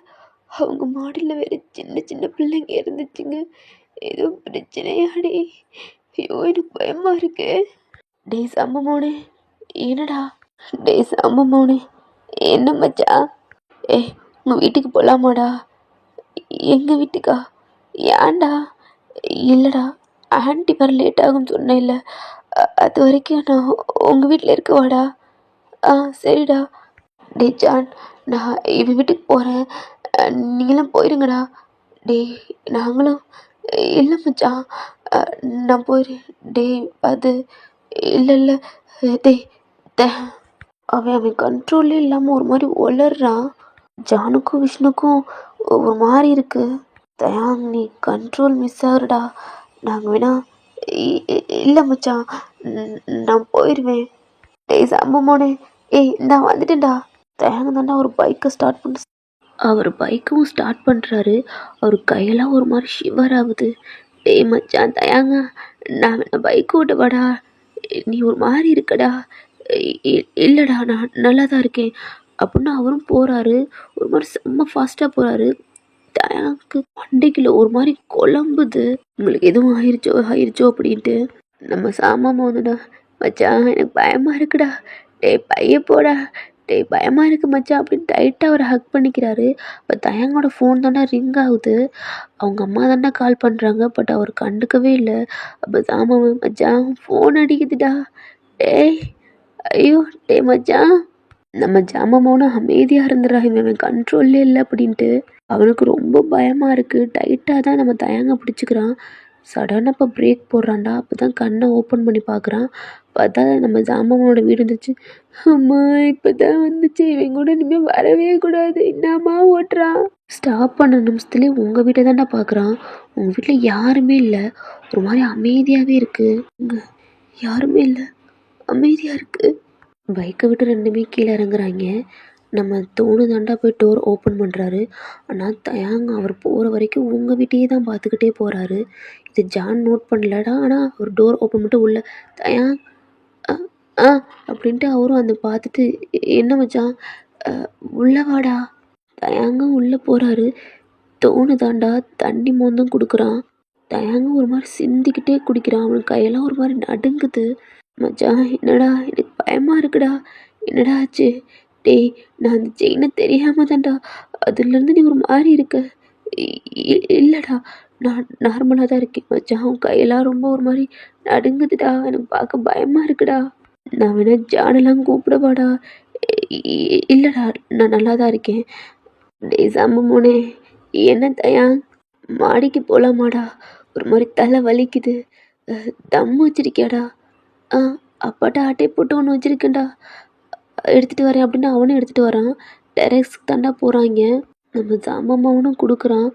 அவங்க மாடியில் வேறு சின்ன சின்ன பிள்ளைங்க இருந்துச்சுங்க. ஏதோ பிரச்சனையாடி? ஐயோ எனக்கு பயமாக இருக்கு. டே சம்மமோனே, என்னடா? டே சம்மமோனே, என்ன மச்சா? உங்கள் வீட்டுக்கு போகலாமாடா? எங்கள் வீட்டுக்கா? ஏன்டா? இல்லைடா, ஆண்டி வர லேட் ஆகும்னு சொன்னேன். இல்லை, அது வரைக்கும் நான் உங்கள் வீட்டில் இருக்கவாடா? சரிடா. டே ஜான், நான் இவன் வீட்டுக்கு போகிறேன், நீங்களாம் போயிருங்கடா. டே நாங்களும். இல்லை மச்சான், நான் போயிடுறேன். டே அது இல்லை இல்லை. டே அவன் கண்ட்ரோல்லே இல்லாமல் ஒரு மாதிரி உளறான். ஜானுக்கும் விஷ்ணுக்கும் ஒரு மாதிரி இருக்கு. தயாங், நீ கண்ட்ரோல் மிஸ் ஆகுறடா. நாங்கள் வேணா. இல்லை மச்சான், நான் போயிடுவேன். டேய் சம்பமோனே, நான் வந்துட்டேன்டா. தயாங்க தாண்டா ஒரு பைக்கை ஸ்டார்ட் பண்ண. அவர் பைக்கும் ஸ்டார்ட் பண்ணுறாரு. அவர் கையெல்லாம் ஒரு மாதிரி ஷிவர் ஆகுது. டேய் மச்சான் தயாங்க, நான் பைக் ஓட்ட வாடா. நீ ஒரு மாதிரி இருக்கடா. இல்லைடா, நான் நல்லா தான் இருக்கேன் அப்படின்னு அவரும் போகிறாரு. ஒரு மாதிரி செம்ம ஃபாஸ்ட்டாக போகிறாரு. தயாக்கு மண்டைக்குள்ள ஒரு மாதிரி குழம்புது. உங்களுக்கு எதுவும் ஆயிடுச்சோ அப்படின்ட்டு. நம்ம சாமான் வந்துடா. மச்சான் எனக்கு பயமாக இருக்குடா. டேய் பைய போடா. டேய் பயமாக இருக்கு மச்சான் அப்படின்னு டைட்டாக அவரை ஹக் பண்ணிக்கிறாரு. இப்போ தயாங்கோட ஃபோன் தாண்டா ரிங் ஆகுது. அவங்க அம்மா தாண்டா கால் பண்ணுறாங்க. பட் அவர் கண்டுக்கவே இல்லை. அப்போ சாமான், மச்சான் ஃபோன் அடிக்குதுடா. டேய் ஐயோ, டே மச்சான். நம்ம ஜாமமோன அமைதியாக இருந்துடா, இவன் கண்ட்ரோல்லே இல்லை அப்படின்ட்டு. அவனுக்கு ரொம்ப பயமாக இருக்குது. டைட்டாக தான் நம்ம தயாங்க பிடிச்சிக்கிறான். சடனாக இப்போ பிரேக் போடுறான்டா. அப்போ தான் கண்ணை ஓப்பன் பண்ணி பார்க்குறான். பார்த்தா நம்ம ஜாமமோட வீடு இருந்துச்சு. அம்மா இப்போ தான் வந்துச்சு, இவன் கூட இனிமேல் வரவே கூடாது. என்னம்மா ஓட்டுறான். ஸ்டாப் பண்ண நிமிஷத்துலேயே உங்கள் வீட்டை தாண்டா பார்க்குறான். உங்கள் வீட்டில் யாருமே இல்லை. ஒரு மாதிரி அமைதியாகவே இருக்குது. இங்கே யாருமே இல்லை, அமைதியாக இருக்குது. பைக்கை விட்டு ரெண்டுமே கீழே இறங்குறாங்க. நம்ம தாண்டா போய் டோர் ஓப்பன் பண்ணுறாரு. ஆனால் தயாங் அவர் போகிற வரைக்கும் உங்கள் வீட்டையே தான் பார்த்துக்கிட்டே போகிறாரு. இது ஜான் நோட் பண்ணலடா. ஆனால் அவர் டோர் ஓப்பன் பண்ணிட்டு உள்ள தயாங் அப்படின்ட்டு அவரும் அந்த பார்த்துட்டு என்ன மச்சான் உள்ள வாடா. தயாங்கும் உள்ளே போகிறாரு. தாண்டா தண்ணி மோந்தும் கொடுக்குறான். தயாங்கும் ஒரு மாதிரி சிந்திக்கிட்டே குடிக்கிறான். அவனுக்கு கையெல்லாம் ஒரு மாதிரி நடுங்குது. மச்சான் என்னடா, எனக்கு பயமாக இருக்குடா. என்னடா ஆச்சு? டேய் நான் அந்த செயினை தெரியாமல் தான்டா அதுலேருந்து நீ ஒரு மாறி இருக்க. இல்லைடா, நான் நார்மலாக தான் இருக்கேன் மச்சான். உன் கையெல்லாம் ரொம்ப ஒரு மாதிரி நடுங்குதுடா. எனக்கு பார்க்க பயமாக இருக்குடா. நான் வேணா ஜானெல்லாம் கூப்பிடவாடா? இல்லைடா, நான் நல்லா தான் இருக்கேன். டேய் சாம்பு மோனே, என்ன தயா, மாடிக்கு போகலாமாடா? ஒரு மாதிரி தலை வலிக்குது. தம்மு வச்சிருக்கியாடா? ஆ, அப்பாட்ட ஆட்டை போட்டு ஒன்று வச்சிருக்கேன்டா, எடுத்துகிட்டு வரேன் அப்படின்னு அவனும் எடுத்துகிட்டு வரான். டெரஸ்க்கு தாண்டா போகிறாங்க. நம்ம சாம்பம்மாவனும் கொடுக்குறான்.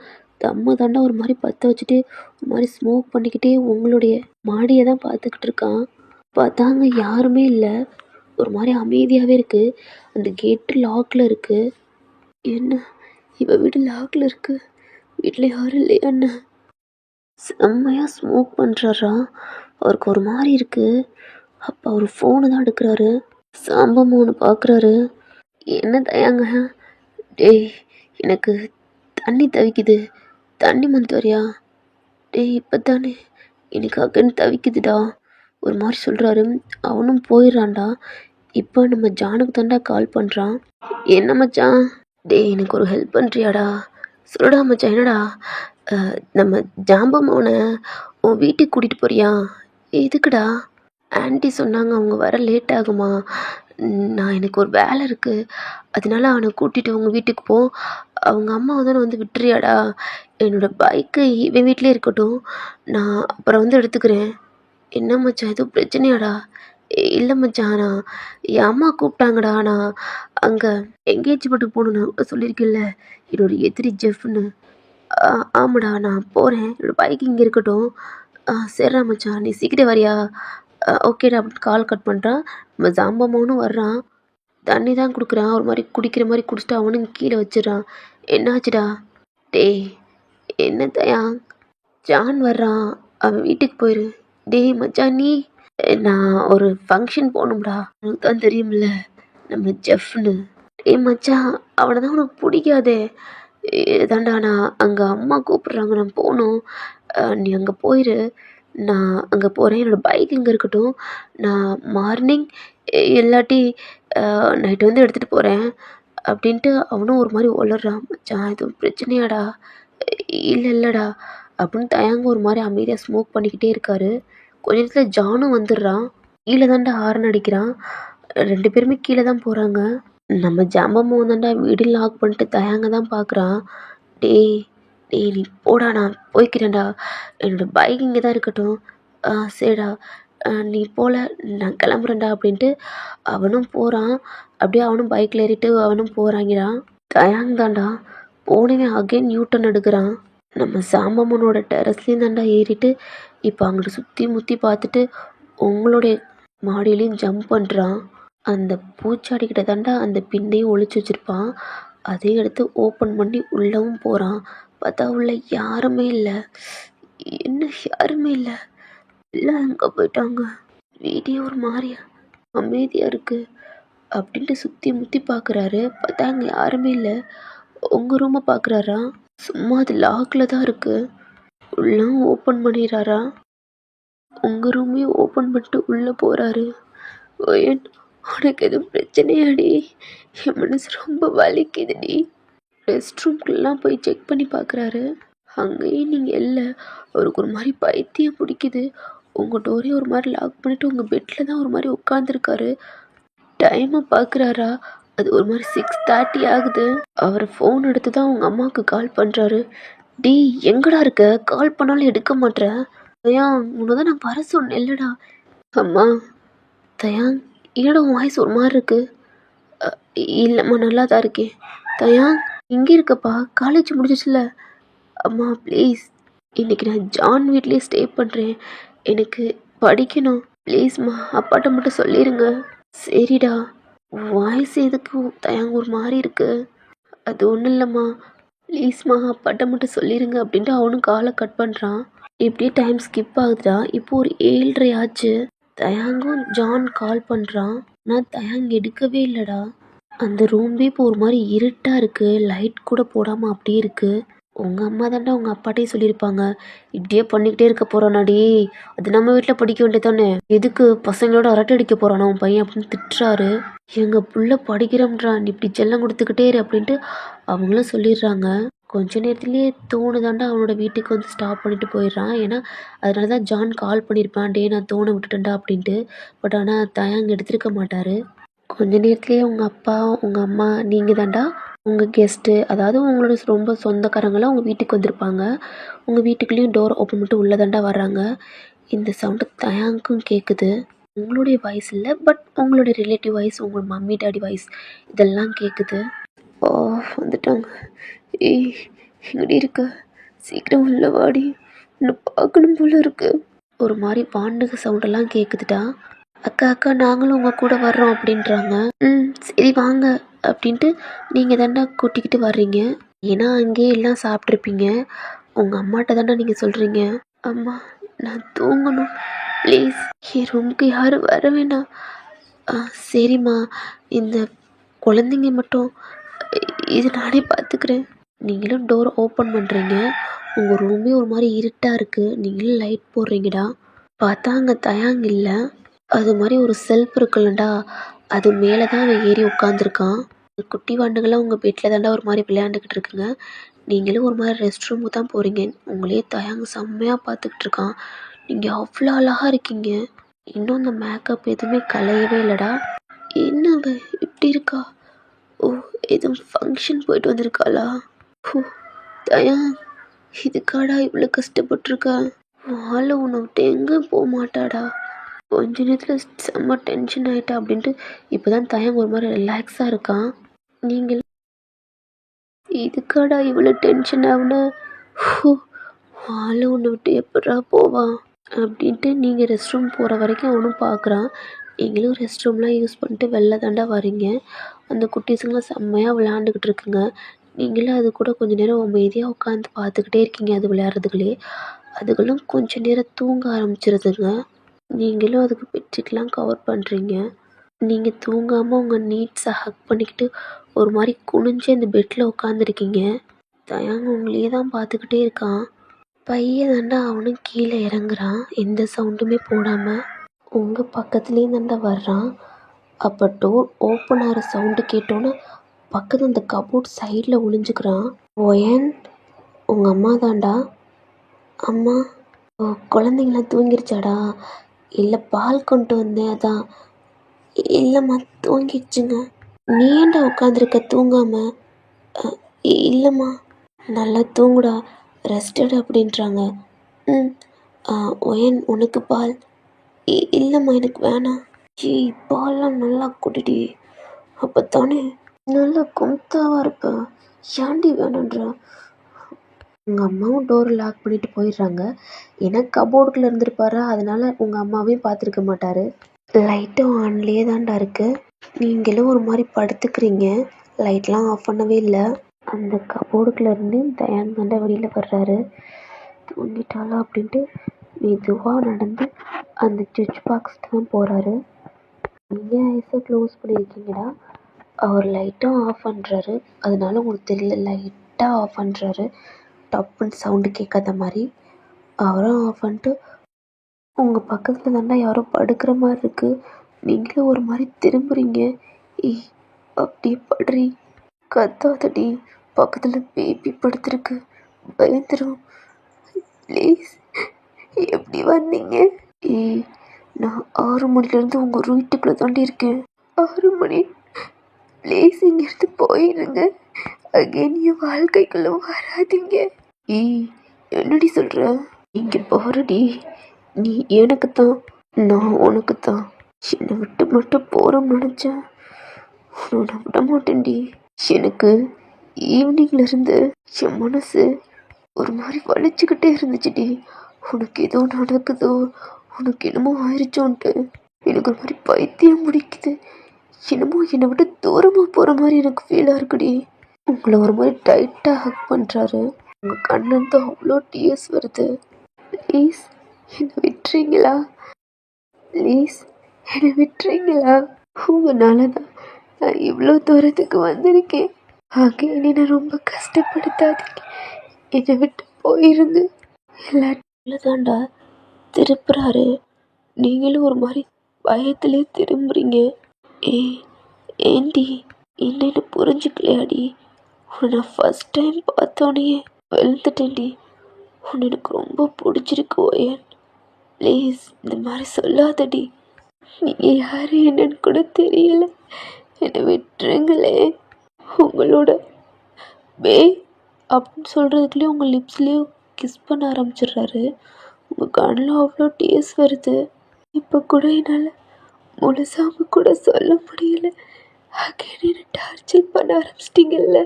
தம்மு தாண்டா ஒரு மாதிரி பற்ற வச்சுட்டு ஒரு மாதிரி ஸ்மோக் பண்ணிக்கிட்டே உங்களுடைய மாடியை தான் பார்த்துக்கிட்டு இருக்கான். பார்த்தாங்க யாருமே இல்லை. ஒரு மாதிரி அமைதியாகவே இருக்குது. அந்த கேட்டு லாக்கில் இருக்குது. என்ன, இவ வீடு லாக்கில் இருக்குது, வீட்டில் யாரும் இல்லையா என்ன? செம்மையாக ஸ்மோக் பண்ணுறாரா. அவருக்கு ஒரு மாதிரி இருக்குது. அப்போ அவர் ஃபோனு தான் எடுக்கிறாரு. சாம்பம் ஒன்று பார்க்குறாரு. என்ன தயாங்க? டேய், எனக்கு தண்ணி தவிக்குது, தண்ணி மந்து வரியா? டேய், இப்போ தானே எனக்கு அகன்னு தவிக்குதுடா ஒரு மாதிரி சொல்கிறாரு. அவனும் போயிடுறான்டா. இப்போ நம்ம ஜானுக்கு தாண்டா கால் பண்ணுறான். என்ன மச்சான்? டேய், எனக்கு ஒரு ஹெல்ப் பண்ணுறியாடா? சொல்லுடா மச்சான். என்னடா? நம்ம ஜாம்பம்மாவனை உன் வீட்டுக்கு கூட்டிகிட்டு போறியா? எதுக்குடா? ஆன்ட்டி சொன்னாங்க அவங்க வர லேட் ஆகுமா. நான் எனக்கு ஒரு வேலை இருக்குது, அதனால அவனை கூட்டிகிட்டு உங்கள் வீட்டுக்கு போ. அவங்க அம்மாவை தானே வந்து விட்டுறியாடா? என்னோடய பைக்கு இவன் வீட்டிலே இருக்கட்டும், நான் அப்புறம் வந்து எடுத்துக்கிறேன். என்ன மச்சான், எதுவும் பிரச்சனையாடா? இல்லை மச்சான், நான் என் அம்மா கூப்பிட்டாங்கடா. நான் அங்கே எங்கேஜ்மெண்ட்டுக்கு போகணுன்னு சொல்லியிருக்கேன்ல, என்னோட எதிரி ஜெஃப்னு. ஆமாடா, நான் போகிறேன். என்னோடய பைக் இங்கே இருக்கட்டும். சரிடா மச்சான், நீ சீக்கிரம் வரியா? ஓகேடா அப்படின்னு கால் கட் பண்ணுறான். நம்ம ஜாம்பம்மாவனும் வர்றான். தண்ணி தான் கொடுக்குறான். ஒரு மாதிரி குடிக்கிற மாதிரி குடிச்சிட்டு அவனும் கீழே வச்சிடறான். என்னாச்சுடா? டேய், என்ன தயா, ஜான் வர்றான், அவன் வீட்டுக்கு போயிரு. டேய் மச்சான், நீ? நான் ஒரு ஃபங்க்ஷன் போகணும்டா. உனக்கு தான் தெரியும்ல, நம்ம ஜெஃப்னு. டேய் மச்சான், அவனை தான் உனக்கு பிடிக்காதே. இதாண்டா, நான் அங்கே அம்மா கூப்பிட்றாங்க, நான் போகணும். நீ அங்கே போயிரு, நான் அங்கே போகிறேன். என்னோடய பைக் இங்கே இருக்கட்டும், நான் மார்னிங் இல்லாட்டி நைட்டு வந்து எடுத்துகிட்டு போகிறேன் அப்படின்ட்டு அவனும் ஒரு மாதிரி உளறான். மச்சான், எதுவும் பிரச்சனையாடா? இல்லைடா அப்படின்னு தயங்க ஒரு மாதிரி அமைதியாக ஸ்மோக் பண்ணிக்கிட்டே இருக்காரு. கொஞ்ச நேரத்தில் ஜானும் வந்துடுறான். கீழே தாண்டா ஹார்ன் அடிக்கிறான். 2 பேருமே கீழே தான் போகிறாங்க. நம்ம ஜாம்பம்மாவும் தாண்டா வீடு லாக் பண்ணிட்டு தயங்க தான் பார்க்குறான். டேய் டேய், நீ போடா, நான் போய்க்கிறேன்டா. என்னோடய பைக் இங்கே தான் இருக்கட்டும். சரிடா, நீ போல, நான் கிளம்புறேன்டா அப்படின்ட்டு அவனும் போகிறான். அப்படியே அவனும் பைக்கில் ஏறிட்டு அவனும் போகிறாங்கிறான். தயாங் தாண்டா போனவன் அகைன் நியூட்டன் எடுக்கிறான். நம்ம சாம்பம்மனோட டெரஸ்லேயும் தாண்டா ஏறிட்டு இப்போ அங்கிட்டு சுற்றி முற்றி பார்த்துட்டு உங்களுடைய மாடியிலையும் ஜம்ப் பண்ணுறான். அந்த பூச்சாடிக்கிட்ட தாண்டா அந்த பின்னையும் ஒளிச்சு வச்சுருப்பான். அதை எடுத்து ஓப்பன் பண்ணி உள்ளவும் போகிறான். பார்த்தா உள்ள யாருமே இல்லை. என்ன, யாருமே இல்லை, எல்லாம் அங்கே போயிட்டாங்க. வீடே ஒரு மாதிரியா அமைதியாக இருக்குது அப்படின்ட்டு சுற்றி முற்றி பார்க்குறாரு. பார்த்தா அங்கே யாருமே இல்லை. உங்கள் ரூமை பார்க்குறாரா, சும்மா அது லாக்கில் தான் இருக்குது. உள்ளம் ஓப்பன் பண்ணிடுறாரா. உங்கள் ரூமையும் ஓப்பன் பண்ணிட்டு உள்ளே போகிறாரு. ஏன், உனக்கு எதுவும் பிரச்சனையாடி? என் மனசு ரொம்ப வலிக்குதுடி. ரெஸ்ட் ரூம்குள்ளெலாம் போய் செக் பண்ணி பார்க்குறாரு. அங்கேயும் நீங்கள் இல்லை. அவருக்கு ஒரு மாதிரி பைத்தியம் பிடிக்குது. உங்கள் டோரையும் ஒரு மாதிரி லாக் பண்ணிவிட்டு உங்கள் பெட்டில் தான் ஒரு மாதிரி உட்காந்துருக்காரு. டைமை பார்க்குறாரா, அது ஒரு மாதிரி 6:30 ஆகுது. அவர் ஃபோன் எடுத்து தான் அவங்க அம்மாவுக்கு கால் பண்ணுறாரு. டி, எங்கடா இருக்க? கால் பண்ணாலும் எடுக்க மாட்டேற. தயாங், உன்னை தான் நான் வர சொன்னேன் இல்லைடா. அம்மா. தயாங், என்னடா உன் வாய்ஸ் ஒரு மாதிரி இருக்கு? இல்லைம்மா, நல்லா தான் இருக்கேன். தயாங், இங்கே இருக்கப்பா, காலேஜ் முடிஞ்சிச்சுல. அம்மா ப்ளீஸ், இன்றைக்கி நான் ஜான் வீட்லேயே ஸ்டே பண்ணுறேன், எனக்கு படிக்கணும், ப்ளீஸ்மா அப்பாட்ட மட்டும் சொல்லிடுங்க. சரிடா. வாய்ஸ் எதுக்கு தயாங்க ஒரு மாதிரி இருக்கு? அது ஒன்றும் இல்லைம்மா, ப்ளீஸ்மா அப்பாட்ட மட்டும் சொல்லிடுங்க அப்படின்ட்டு அவனும் காலை கட் பண்ணுறான். இப்படியே டைம் ஸ்கிப் ஆகுதுடா. இப்போ ஒரு 7:30 ஆச்சு. தயாங்கும் ஜான் கால் பண்ணுறான். ஆனால் தயாங் எடுக்கவே இல்லைடா. அந்த ரூம்லேயே இப்போ ஒரு மாதிரி இருட்டாக இருக்குது. லைட் கூட போடாமல் அப்படியே இருக்குது. உங்கள் அம்மா தாண்டா உங்கள் அப்பாட்டையும் சொல்லியிருப்பாங்க, இப்படியே பண்ணிக்கிட்டே இருக்க போகிறானாடி, அது நம்ம வீட்டில் படிக்க வேண்டியது தானே, எதுக்கு பசங்களோட அரட்டை அடிக்க போகிறானா உன் பையன் அப்படின்னு திட்டுறாரு. எங்கள் புள்ள படிக்கிறோம்ன்றா நீ இப்படி செல்லம் கொடுத்துக்கிட்டே இரு அப்படின்ட்டு அவங்களும் சொல்லிடுறாங்க. கொஞ்ச நேரத்துலேயே தோணுதாண்டா அவனோட வீட்டுக்கு வந்து ஸ்டாப் பண்ணிட்டு போயிடுறான். ஏன்னா அதனால தான் ஜான் கால் பண்ணியிருப்பான், டே நான் தோணை விட்டுட்டேன்டா அப்படின்ட்டு. பட் ஆனால் தயாங்க எடுத்திருக்க மாட்டார். கொஞ்ச நேரத்துலேயே உங்கள் அப்பா உங்கள் அம்மா நீங்கள் தாண்டா உங்கள் கெஸ்ட்டு, அதாவது உங்களோட ரொம்ப சொந்தக்காரங்களாம் உங்கள் வீட்டுக்கு வந்திருப்பாங்க. உங்கள் வீட்டுக்குள்ளேயும் டோர் ஓப்பன் பண்ணிட்டு உள்ளே தாண்டா வர்றாங்க. இந்த சவுண்டு தயாங்க்கும் கேட்குது. உங்களுடைய வாய்ஸ் இல்லை, பட் உங்களுடைய ரிலேட்டிவ் வாய்ஸ், உங்கள் மம்மி டாடி வாய்ஸ் இதெல்லாம் கேட்குது. ஓ வந்துட்டாங்க. ஏய் எங்கடி இருக்க, சீக்கிரம் உள்ள வாடி, உன்னை பார்க்கணும் போல இருக்கு. ஒரு மாதிரி பாண்டுக சவுண்டெல்லாம் கேட்குதுடா. அக்கா அக்கா நாங்களும் உங்கள் கூட வர்றோம் அப்படின்றாங்க. சரி வாங்க அப்படின்ட்டு நீங்கள் தாண்டா கூட்டிக்கிட்டு வர்றீங்க. ஏன்னா அங்கேயே எல்லாம் சாப்பிட்ருப்பீங்க. உங்கள் அம்மாட்ட தாண்டா நீங்கள் சொல்கிறீங்க, அம்மா நான் தூங்கணும் ப்ளீஸ், என் ரூமுக்கு யாரும் வர வேணாம். சரிம்மா, இந்த குழந்தைங்க மட்டும் இது நானே பார்த்துக்கிறேன். நீங்களும் டோர் ஓப்பன் பண்ணுறீங்க. உங்கள் ரூமே ஒரு மாதிரி இருட்டாக இருக்குது. நீங்களும் லைட் போடுறீங்கடா. பார்த்தா அங்கே தயாங்க இல்லை. அது மாதிரி ஒரு செல்ஃப் இருக்குல்லடா, அது மேலே தான் அவன் ஏறி உட்காந்துருக்கான். குட்டி வாண்டுகள்லாம் உங்கள் பெட்டில் தாண்டா ஒரு மாதிரி விளையாண்டுக்கிட்டு இருக்குங்க. நீங்களும் ஒரு மாதிரி ரெஸ்ட் ரூமுக்கு தான் போகிறீங்க. உங்களே தயாங்க செம்மையாக பார்த்துக்கிட்டு இருக்கான். நீங்கள் அவ்வளோ அழகாக இருக்கீங்க. இன்னும் அந்த மேக்கப் எதுவுமே கலையவே இல்லைடா. என்ன அவ இப்படி இருக்கா? ஓ எதுவும் ஃபங்க்ஷன் போயிட்டு வந்திருக்காளா? ஓ தயா, இதுக்காடா இவ்வளோ கஷ்டப்பட்டுருக்கா? ஆளை உன்னை விட்டு எங்கேயும் போக மாட்டாடா. கொஞ்ச நேரத்தில் செம்ம டென்ஷன் ஆகிட்டா அப்படின்ட்டு இப்போ தான் தயம் ஒரு மாதிரி ரிலாக்ஸாக இருக்கான். நீங்கள் இதுக்காடா இவ்வளோ டென்ஷன் ஆகுனா? ஆளை உன்னை விட்டு எப்படா போவான் அப்படின்ட்டு நீங்கள் ரெஸ்ட் ரூம் போகிற வரைக்கும் அவனும் பார்க்குறான். நீங்களும் ரெஸ்ட் ரூம்லாம் யூஸ் பண்ணிட்டு வெளில தாண்டா வரீங்க. அந்த குட்டீஸுங்களாம் செம்மையாக விளையாண்டுக்கிட்டு இருக்குங்க. நீங்களும் அது கூட கொஞ்சம் நேரம் அமைதியாக உட்காந்து பார்த்துக்கிட்டே இருக்கீங்க. அது விளையாடுறதுக்குள்ளே அதுகளும் கொஞ்சம் நேரம் தூங்க ஆரம்பிச்சிருதுங்க. நீங்களும் அதுக்கு பெட்ஷீட்லாம் கவர் பண்ணுறீங்க. நீங்கள் தூங்காமல் உங்கள் நீட்ஸை ஹக் பண்ணிக்கிட்டு ஒரு மாதிரி குனிஞ்சு அந்த பெட்டில் உட்காந்துருக்கீங்க. தயாங்க உங்களையே தான் பார்த்துக்கிட்டே இருக்கான். பையன் தாண்டா அவனும் கீழே இறங்குறான், எந்த சவுண்டுமே போடாமல். உங்கள் பக்கத்துலேயே தாண்டா வர்றான். அப்போ டோர் ஓப்பன் ஆகிற சவுண்டு கேட்டோன்னே பக்கத்தில் அந்த கபோர்ட் சைடில் ஒளிஞ்சுக்கிறான். ஒயன் உங்கள் அம்மா தாண்டா. அம்மா, ஓ குழந்தைங்களாம் தூங்கிருச்சாடா? இல்லை பால் கொண்டு வந்தேன் அதான். இல்லைம்மா தூங்கிடுச்சுங்க. நீ ஏன்டா உட்காந்துருக்க தூங்காம? இல்லைம்மா. நல்லா தூங்குடா, ரெஸ்டட் அப்படின்றாங்க. ம் ஒயன் உனக்கு பால்? இல்லைம்மா எனக்கு வேணாம். பால்லாம் நல்லா குடிடி, அப்போ தானே நல்லா கும்தாவாக இருப்பேன். ஏன்டி வேணுன்ற? உங்கள் அம்மாவும் டோர் லாக் பண்ணிட்டு போயிடுறாங்க. ஏன்னா கபோர்டுக்குள்ளே இருந்திருப்பாரா, அதனால உங்கள் அம்மாவையும் பார்த்துருக்க மாட்டார். லைட்டும் ஆன்லேயே தான்டா இருக்குது. நீங்களும் ஒரு மாதிரி படுத்துக்கிறீங்க. லைட்லாம் ஆஃப் பண்ணவே இல்லை. அந்த கபோர்டுக்குள்ளேருந்து தயான் தாண்டா வெளியில் வர்றாரு. தூங்கிட்டாளா அப்படின்ட்டு மெதுவாக நடந்து அந்த சுவிட்ச் பாக்ஸ்க்கு தான் போகிறாரு. நீங்கள் ஐஸை க்ளோஸ் பண்ணியிருக்கீங்கடா. அவர் லைட்டும் ஆஃப் பண்ணுறாரு. அதனால உங்களுக்கு தெரியல, லைட்டாக ஆஃப் பண்ணுறாரு. டப்புன்னு சவுண்டு கேட்காத மாதிரி அவரும் ஆஃப் பண்ணிட்டு உங்கள் பக்கத்தில் தாண்டா யாரோ படுக்கிற மாதிரி இருக்குது. நீங்களும் ஒரு மாதிரி திரும்புறீங்க. அப்படி படுறி, கத்தாதடி, பக்கத்தில் பேபி படுத்துருக்கு, பயந்துரும். ப்ளீஸ் எப்படி வந்தீங்க? நான் 6 மணிலேருந்து உங்கள் வீட்டுக்குள்ளே தாண்டி இருக்கேன். 6 மணி? ப்ளீஸ் இங்கேருந்து போயிடுங்க. அகெயின் என் வாழ்க்கைக்குள்ளே வராதிங்க. என்னடி சொல்கிற? இங்கே பாருடி, நீ எனக்கு தான், நான் உனக்கு தான். என்னை விட்டு மட்டும் போகிறோம்னு நினச்சேன், உன்னை விட மாட்டேன்டி. எனக்கு ஈவினிங்லேருந்து என் மனசு ஒரு மாதிரி வலிச்சுக்கிட்டே இருந்துச்சுடி. உனக்கு ஏதோ நடக்குதோ, உனக்கு என்னமோ ஆயிடுச்சோன்ட்டு எனக்கு ஒரு மாதிரி பைத்தியம் முடிக்குது. என்னமோ என்னை விட்டு தூரமாக போகிற மாதிரி எனக்கு ஃபீலாக இருக்குடி. உங்களை ஒரு மாதிரி டைட்டாக ஹக் பண்ணுறாரு. உங்கள் கண்ணிலேருந்து அவ்வளோ டியர்ஸ் வருது. ப்ளீஸ் என்னை விட்டுறீங்களா? ப்ளீஸ் என்னை விட்டுறீங்களா? உங்களால தான் நான் இவ்வளோ தூரத்துக்கு வந்திருக்கேன். ஆக என்னை ரொம்ப கஷ்டப்படுத்தாதீங்க, என்னை விட்டு போயிருந்து. எல்லாரும் தாண்டா திருப்புறாரு. நீங்களும் ஒரு மாதிரி பயத்திலே திரும்புறீங்க. ஏண்டி என்னன்னு புரிஞ்சுக்கலையாடி? உன்னை நான் ஃபஸ்ட் டைம் பார்த்தோன்னே வெளுத்துட்டேன்டி. உன்னை எனக்கு ரொம்ப பிடிச்சிருக்கு ஓயன். ப்ளீஸ் இந்த மாதிரி சொல்லாதடி. நீங்கள் யார் என்னன்னு கூட தெரியல. என்னை விட்டுருங்களே. உங்களோட பே அப்படின்னு சொல்கிறதுக்குள்ளேயே உங்கள் லிப்ஸ்லேயே கிஸ் பண்ண ஆரம்பிச்சிடுறாரு. உங்கள் கண்ணில் அவ்வளோ டேஸ்ட் வருது. இப்போ கூட என்னால் முழுசாக கூட சொல்ல முடியல. அகைன் என்ன டார்ச்சர் பண்ண ஆரம்பிச்சிட்டிங்கல்ல.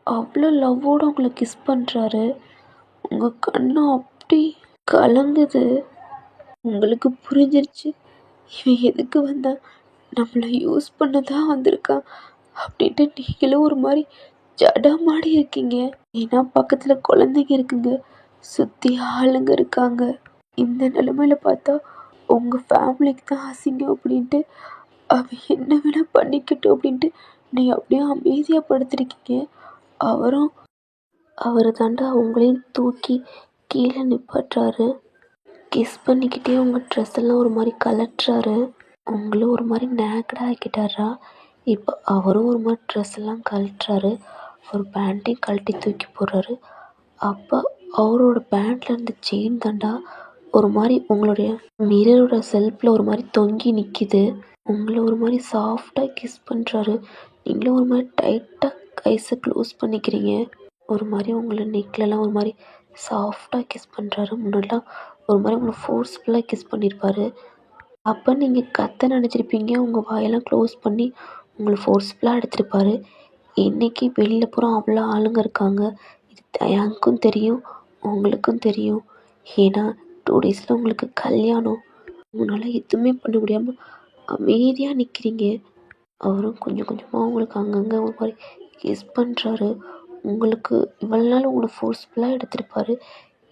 அவ்வளோ லவ்வோடு உங்களை கிஸ் பண்ணுறாரு. உங்கள் கண்ணு அப்படி கலங்குது. உங்களுக்கு புரிஞ்சிருச்சு இவன் எதுக்கு வந்தான், நம்மளை யூஸ் பண்ண தான் வந்திருக்கான் அப்படின்ட்டு. நீங்களும் ஒரு மாதிரி ஜடா மாடி இருக்கீங்க. ஏன்னா பக்கத்தில் குழந்தைங்க இருக்குங்க, சுற்றி ஆளுங்க இருக்காங்க. இந்த நிலைமையில பார்த்தா உங்கள் ஃபேமிலிக்கு தான் அசிங்கம் அப்படின்ட்டு அவன் என்ன வேணால் பண்ணிக்கட்டும் அப்படின்ட்டு நீ அப்படியே அமைதியாக படுத்திருக்கீங்க. அவர் தாண்டா உங்களையும் தூக்கி கீழே நிப்பாட்டுறாரு. கிஸ் பண்ணிக்கிட்டே உங்கள் ட்ரெஸ் எல்லாம் ஒரு மாதிரி கலட்டுறாரு. உங்களும் ஒரு மாதிரி நேக்கடாக ஆக்கிட்டாரா. இப்போ அவரும் ஒரு மாதிரி ட்ரெஸ் எல்லாம் கழட்டுறாரு. ஒரு பேண்ட்டையும் கழட்டி தூக்கி போடுறாரு. அப்போ அவரோட பேண்ட்டில் இருந்த செயின் தாண்டா ஒரு மாதிரி உங்களுடைய மிரரோட செல்ஃபில் ஒரு மாதிரி தொங்கி நிற்கிது. உங்களை ஒரு மாதிரி சாஃப்டாக கிஸ் பண்ணுறாரு. நீங்களும் ஒரு மாதிரி டைட்டாக ஐஸை க்ளோஸ் பண்ணிக்கிறீங்க. ஒரு மாதிரி உங்களை நெக்லெலாம் ஒரு மாதிரி சாஃப்டாக கிஸ் பண்ணுறாரு. முன்னாடிலாம் ஒரு மாதிரி உங்களை ஃபோர்ஸ்ஃபுல்லாக கிஸ் பண்ணியிருப்பார். அப்போ நீங்கள் கத்த நினச்சிருப்பீங்க. உங்கள் வாயெல்லாம் க்ளோஸ் பண்ணி உங்களை ஃபோர்ஸ்ஃபுல்லாக எடுத்திருப்பார். இன்றைக்கி வெளியில் பூரா அவ்வளோ ஆளுங்க இருக்காங்க. இது தயாங்க்கும் தெரியும், உங்களுக்கும் தெரியும். ஏன்னா 2 டேஸில் உங்களுக்கு கல்யாணம். உங்களால் எதுவுமே பண்ண முடியாமல் அமைதியாக நிற்கிறீங்க. அவரும் கொஞ்சம் கொஞ்சமாக உங்களுக்கு அங்கங்கே ஒரு மாதிரி கிஸ் பண்ணுறாரு. உங்களுக்கு இவ்வளோ நாள் உங்களை ஃபோர்ஸ்ஃபுல்லாக எடுத்திருப்பார்.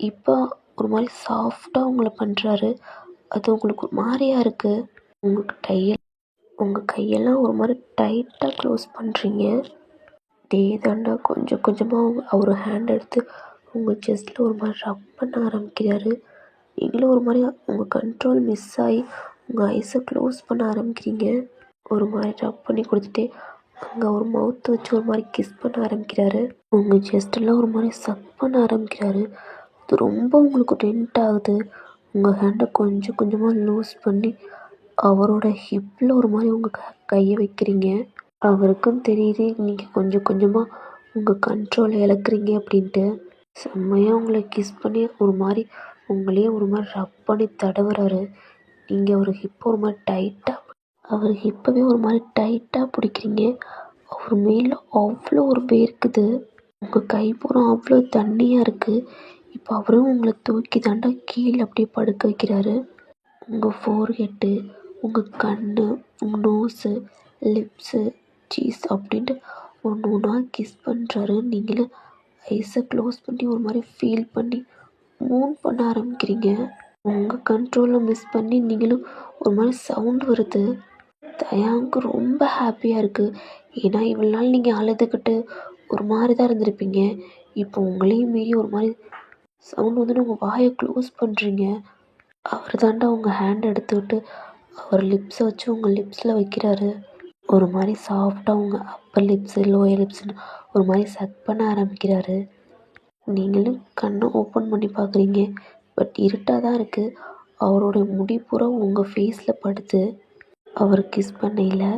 இப்போ ஒரு மாதிரி சாஃப்டாக உங்களை பண்ணுறாரு. அது உங்களுக்கு ஒரு மாதிரியா இருக்குது. உங்கள் கையெல்லாம் ஒரு மாதிரி டைட்டாக க்ளோஸ் பண்ணுறீங்க. தாண்டா கொஞ்சம் கொஞ்சமாக அவர் ஹேண்ட் எடுத்து உங்கள் செஸ்ட்டில் ஒரு மாதிரி ரப் பண்ண ஆரம்பிக்கிறாரு. நீங்களும் ஒரு மாதிரி உங்கள் கண்ட்ரோல் மிஸ் ஆகி உங்கள் ஐஸை க்ளோஸ் பண்ண ஆரம்பிக்கிறீங்க. ஒரு மாதிரி ரப் பண்ணி கொடுத்துட்டே அங்கே ஒரு மவுத்து வச்சு ஒரு மாதிரி கிஸ் பண்ண ஆரம்பிக்கிறாரு. உங்கள் செஸ்ட்டெல்லாம் ஒரு மாதிரி சக் பண்ண ஆரம்பிக்கிறாரு. அது ரொம்ப உங்களுக்கு டென்ட் ஆகுது. உங்கள் ஹேண்டை கொஞ்சம் கொஞ்சமாக லூஸ் பண்ணி அவரோட ஹிப்பில் ஒரு மாதிரி உங்கள் கையை வைக்கிறீங்க. அவருக்கும் தெரியுது நீங்கள் கொஞ்சம் கொஞ்சமாக உங்கள் கண்ட்ரோலை இழக்கிறீங்க அப்படின்ட்டு. செம்மையாக உங்களை கிஸ் பண்ணி ஒரு மாதிரி உங்களையே ஒரு மாதிரி ரப் பண்ணி தடவுறாரு. நீங்கள் அவர் ஹிப்பை ஒரு மாதிரி டைட்டாக அவர் ஹிப்பவே ஒரு மாதிரி டைட்டாக பிடிக்கிறீங்க. அவர் மேலே அவ்வளோ ஒரு வேர்க்குது. உங்கள் கை பூரா அவ்வளோ தண்ணியாக இருக்குது. இப்போ அவரும் உங்களை தூக்கி தாண்டா கீழே அப்படியே படுக்க வைக்கிறாரு. உங்கள் ஃபோர்ஹெட்டு, உங்கள் கண், உங்கள் நோஸு, லிப்ஸு, சீஸ் அப்படின்ட்டு ஒன்று ஒன்றா கிஸ் பண்ணுறாரு. நீங்களும் ஐஸை க்ளோஸ் பண்ணி ஒரு மாதிரி ஃபீல் பண்ணி மூவ் பண்ண ஆரம்பிக்கிறீங்க. உங்கள் கண்ட்ரோலை மிஸ் பண்ணி நீங்களும் ஒரு மாதிரி சவுண்ட் வருது. தயாங்க்கு ரொம்ப ஹாப்பியாக இருக்குது. ஏன்னா இவ்வளோ நாள் நீங்கள் அழுதுகிட்டு ஒரு மாதிரி தான் இருந்திருப்பீங்க. இப்போ உங்களையும் மீறி ஒரு மாதிரி சவுண்ட் வந்துட்டு உங்கள் வாயை க்ளோஸ் பண்ணுறீங்க. அவர் தாண்டா உங்கள் ஹேண்ட் எடுத்துக்கிட்டு அவர் லிப்ஸை வச்சு உங்கள் லிப்ஸில் வைக்கிறாரு. ஒரு மாதிரி சாஃப்டாக உங்கள் அப்பர் லிப்ஸு லோயர் லிப்ஸ்னு ஒரு மாதிரி சக் பண்ண ஆரம்பிக்கிறாரு. நீங்களும் கண்ணை ஓப்பன் பண்ணி பார்க்குறீங்க. பட் இருட்டாக தான் இருக்குது. அவரோட முடி பூரா உங்கள் ஃபேஸில் படுது. அவர் கிஸ் பண்ணையில்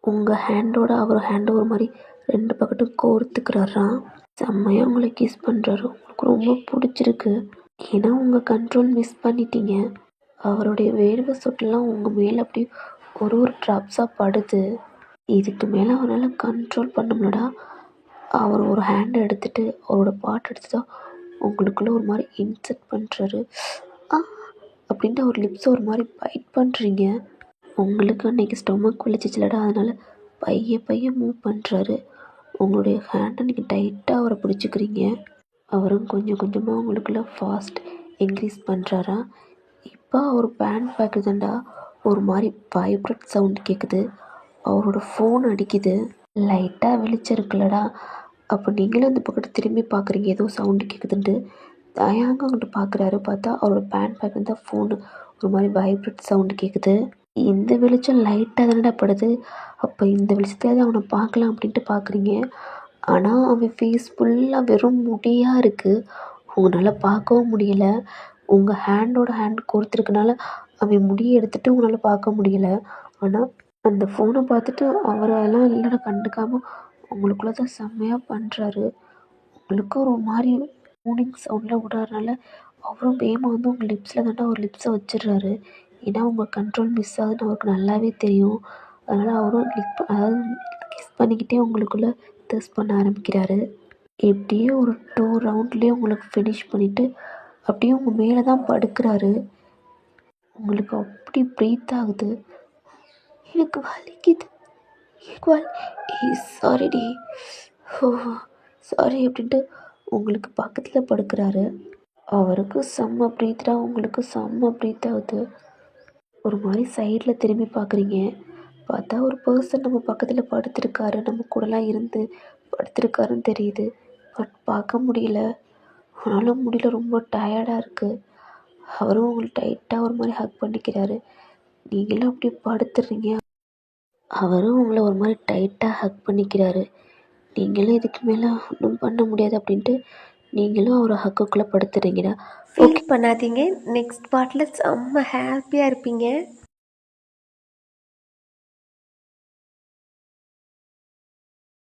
உங்கள் ஹேண்டோட அவர் ஹேண்டை ஒரு மாதிரி 2 பக்கட்டும் கோர்த்துக்கிறாராம். செம்மையாக உங்களை கிஸ் பண்ணுறாரு. உங்களுக்கு ரொம்ப பிடிச்சிருக்கு. ஏன்னா உங்கள் கண்ட்ரோல் மிஸ் பண்ணிட்டீங்க. அவருடைய வேர்வை சொட்டெல்லாம் உங்கள் மேலே அப்படி ஒரு ட்ராப்ஸாக படுது. இதுக்கு மேலே அவரால் கண்ட்ரோல் பண்ண முடியலடா. அவர் ஒரு ஹேண்டை எடுத்துகிட்டு அவரோட பாட்டு எடுத்து தான் உங்களுக்குள்ளே ஒரு மாதிரி இன்செர்ட் பண்ணுறாரு. அப்படின்ட்டு அவர் லிப்ஸை ஒரு மாதிரி பைட் பண்ணுறீங்க. உங்களுக்கு அன்றைக்கி ஸ்டொமக் வலிச்சிச்சுலடா, அதனால் பைய மூவ் பண்ணுறாரு. உங்களுடைய ஹேண்டை நீங்கள் டைட்டாக அவரை பிடிச்சிக்கிறீங்க. அவரும் கொஞ்சம் கொஞ்சமாக உங்களுக்குள்ளே ஃபாஸ்ட் இன்க்ரீஸ் பண்ணுறாரா. இப்போ அவர் பேண்ட் பேக்கு தாண்டா ஒரு மாதிரி வைப்ரேட் சவுண்ட் கேட்குது. அவரோட ஃபோன் அடிக்குது. லைட்டாக வெளிச்சம் இருக்குல்லடா. அப்போ நீங்களும் அந்த பக்கத்தை திரும்பி பார்க்குறீங்க, ஏதோ சவுண்டு கேட்குதுன்ட்டு. தயாங்க அங்கிட்டு பார்க்குறாரு. பார்த்தா அவரோட பேண்ட் பேக் இருந்தால் ஃபோனு ஒரு மாதிரி வைப்ரேட் சவுண்டு கேட்குது. இந்த வெளிச்சம் லைட்டாக தானடா படுது. அப்போ இந்த வெளிச்சத்துலயாவது அவனை பார்க்கலாம் அப்படின்ட்டு பார்க்குறீங்க. ஆனால் அவன் ஃபேஸ் ஃபுல்லாக வெறும் முடியாக இருக்குது. உங்களால் பார்க்கவும் முடியல. உங்கள் ஹேண்டோட ஹேண்ட் கோர்த்துருக்கனால அவன் முடியை எடுத்துட்டு உங்களால் பார்க்க முடியல. ஆனால் அந்த ஃபோனை பார்த்துட்டு அவர் அதெல்லாம் இல்லைன்னு கண்டுக்காமல் உங்களுக்குள்ளே தான் செம்மையாக பண்ணுறாரு. உங்களுக்கும் ஒரு மாதிரி மூனிங் சவுண்டில் விடாதனால அவரும் வேகமாக வந்து உங்கள் லிப்ஸில் தாண்டா ஒரு லிப்ஸை வச்சிடுறாரு. ஏன்னா உங்கள் கண்ட்ரோல் மிஸ் ஆகுதுன்னு அவருக்கு நல்லாவே தெரியும். அதனால் அவரும் அதாவது கிஸ் பண்ணிக்கிட்டே உங்களுக்குள்ளே திஸ் பண்ண ஆரம்பிக்கிறாரு. எப்படியே ஒரு 2 ரவுண்ட்லேயே உங்களுக்கு ஃபினிஷ் பண்ணிவிட்டு அப்படியே உங்கள் மேலே தான் படுக்கிறாரு. உங்களுக்கு அப்படி ப்ரீத் ஆகுது. எனக்கு வலிக்குது, எனக்கு சாரிடி, ஓ சாரி அப்படின்ட்டு உங்களுக்கு பக்கத்தில் படுக்கிறாரு. அவருக்கு செம்ம ப்ரீத்டா, உங்களுக்கு செம்ம ப்ரீத் ஆகுது. ஒரு மாதிரி சைடில் திரும்பி பார்க்குறீங்க. பார்த்தா ஒரு பர்சன் நம்ம பக்கத்தில் படுத்திருக்காரு, நம்ம கூடலாம் இருந்து படுத்திருக்காருன்னு தெரியுது. பட் பார்க்க முடியல. ஆனாலும் முடியல, ரொம்ப டயர்டாக இருக்குது. அவரும் உங்களை டைட்டாக ஒரு மாதிரி ஹக் பண்ணிக்கிறாரு. நீங்களும் அப்படியே படுத்துடுறீங்க. அவரும் உங்களை ஒரு மாதிரி டைட்டாக ஹக் பண்ணிக்கிறாரு. நீங்களும் இதுக்கு மேலே ஒன்றும் பண்ண முடியாது அப்படின்ட்டு நீங்களும் அவரை ஹக்குக்குள்ளே படுத்துறீங்கடா. ஃபீல் பண்ணாதீங்க, நெக்ஸ்ட் பார்ட்டில் செம்ம ஹாப்பியாக இருப்பீங்க.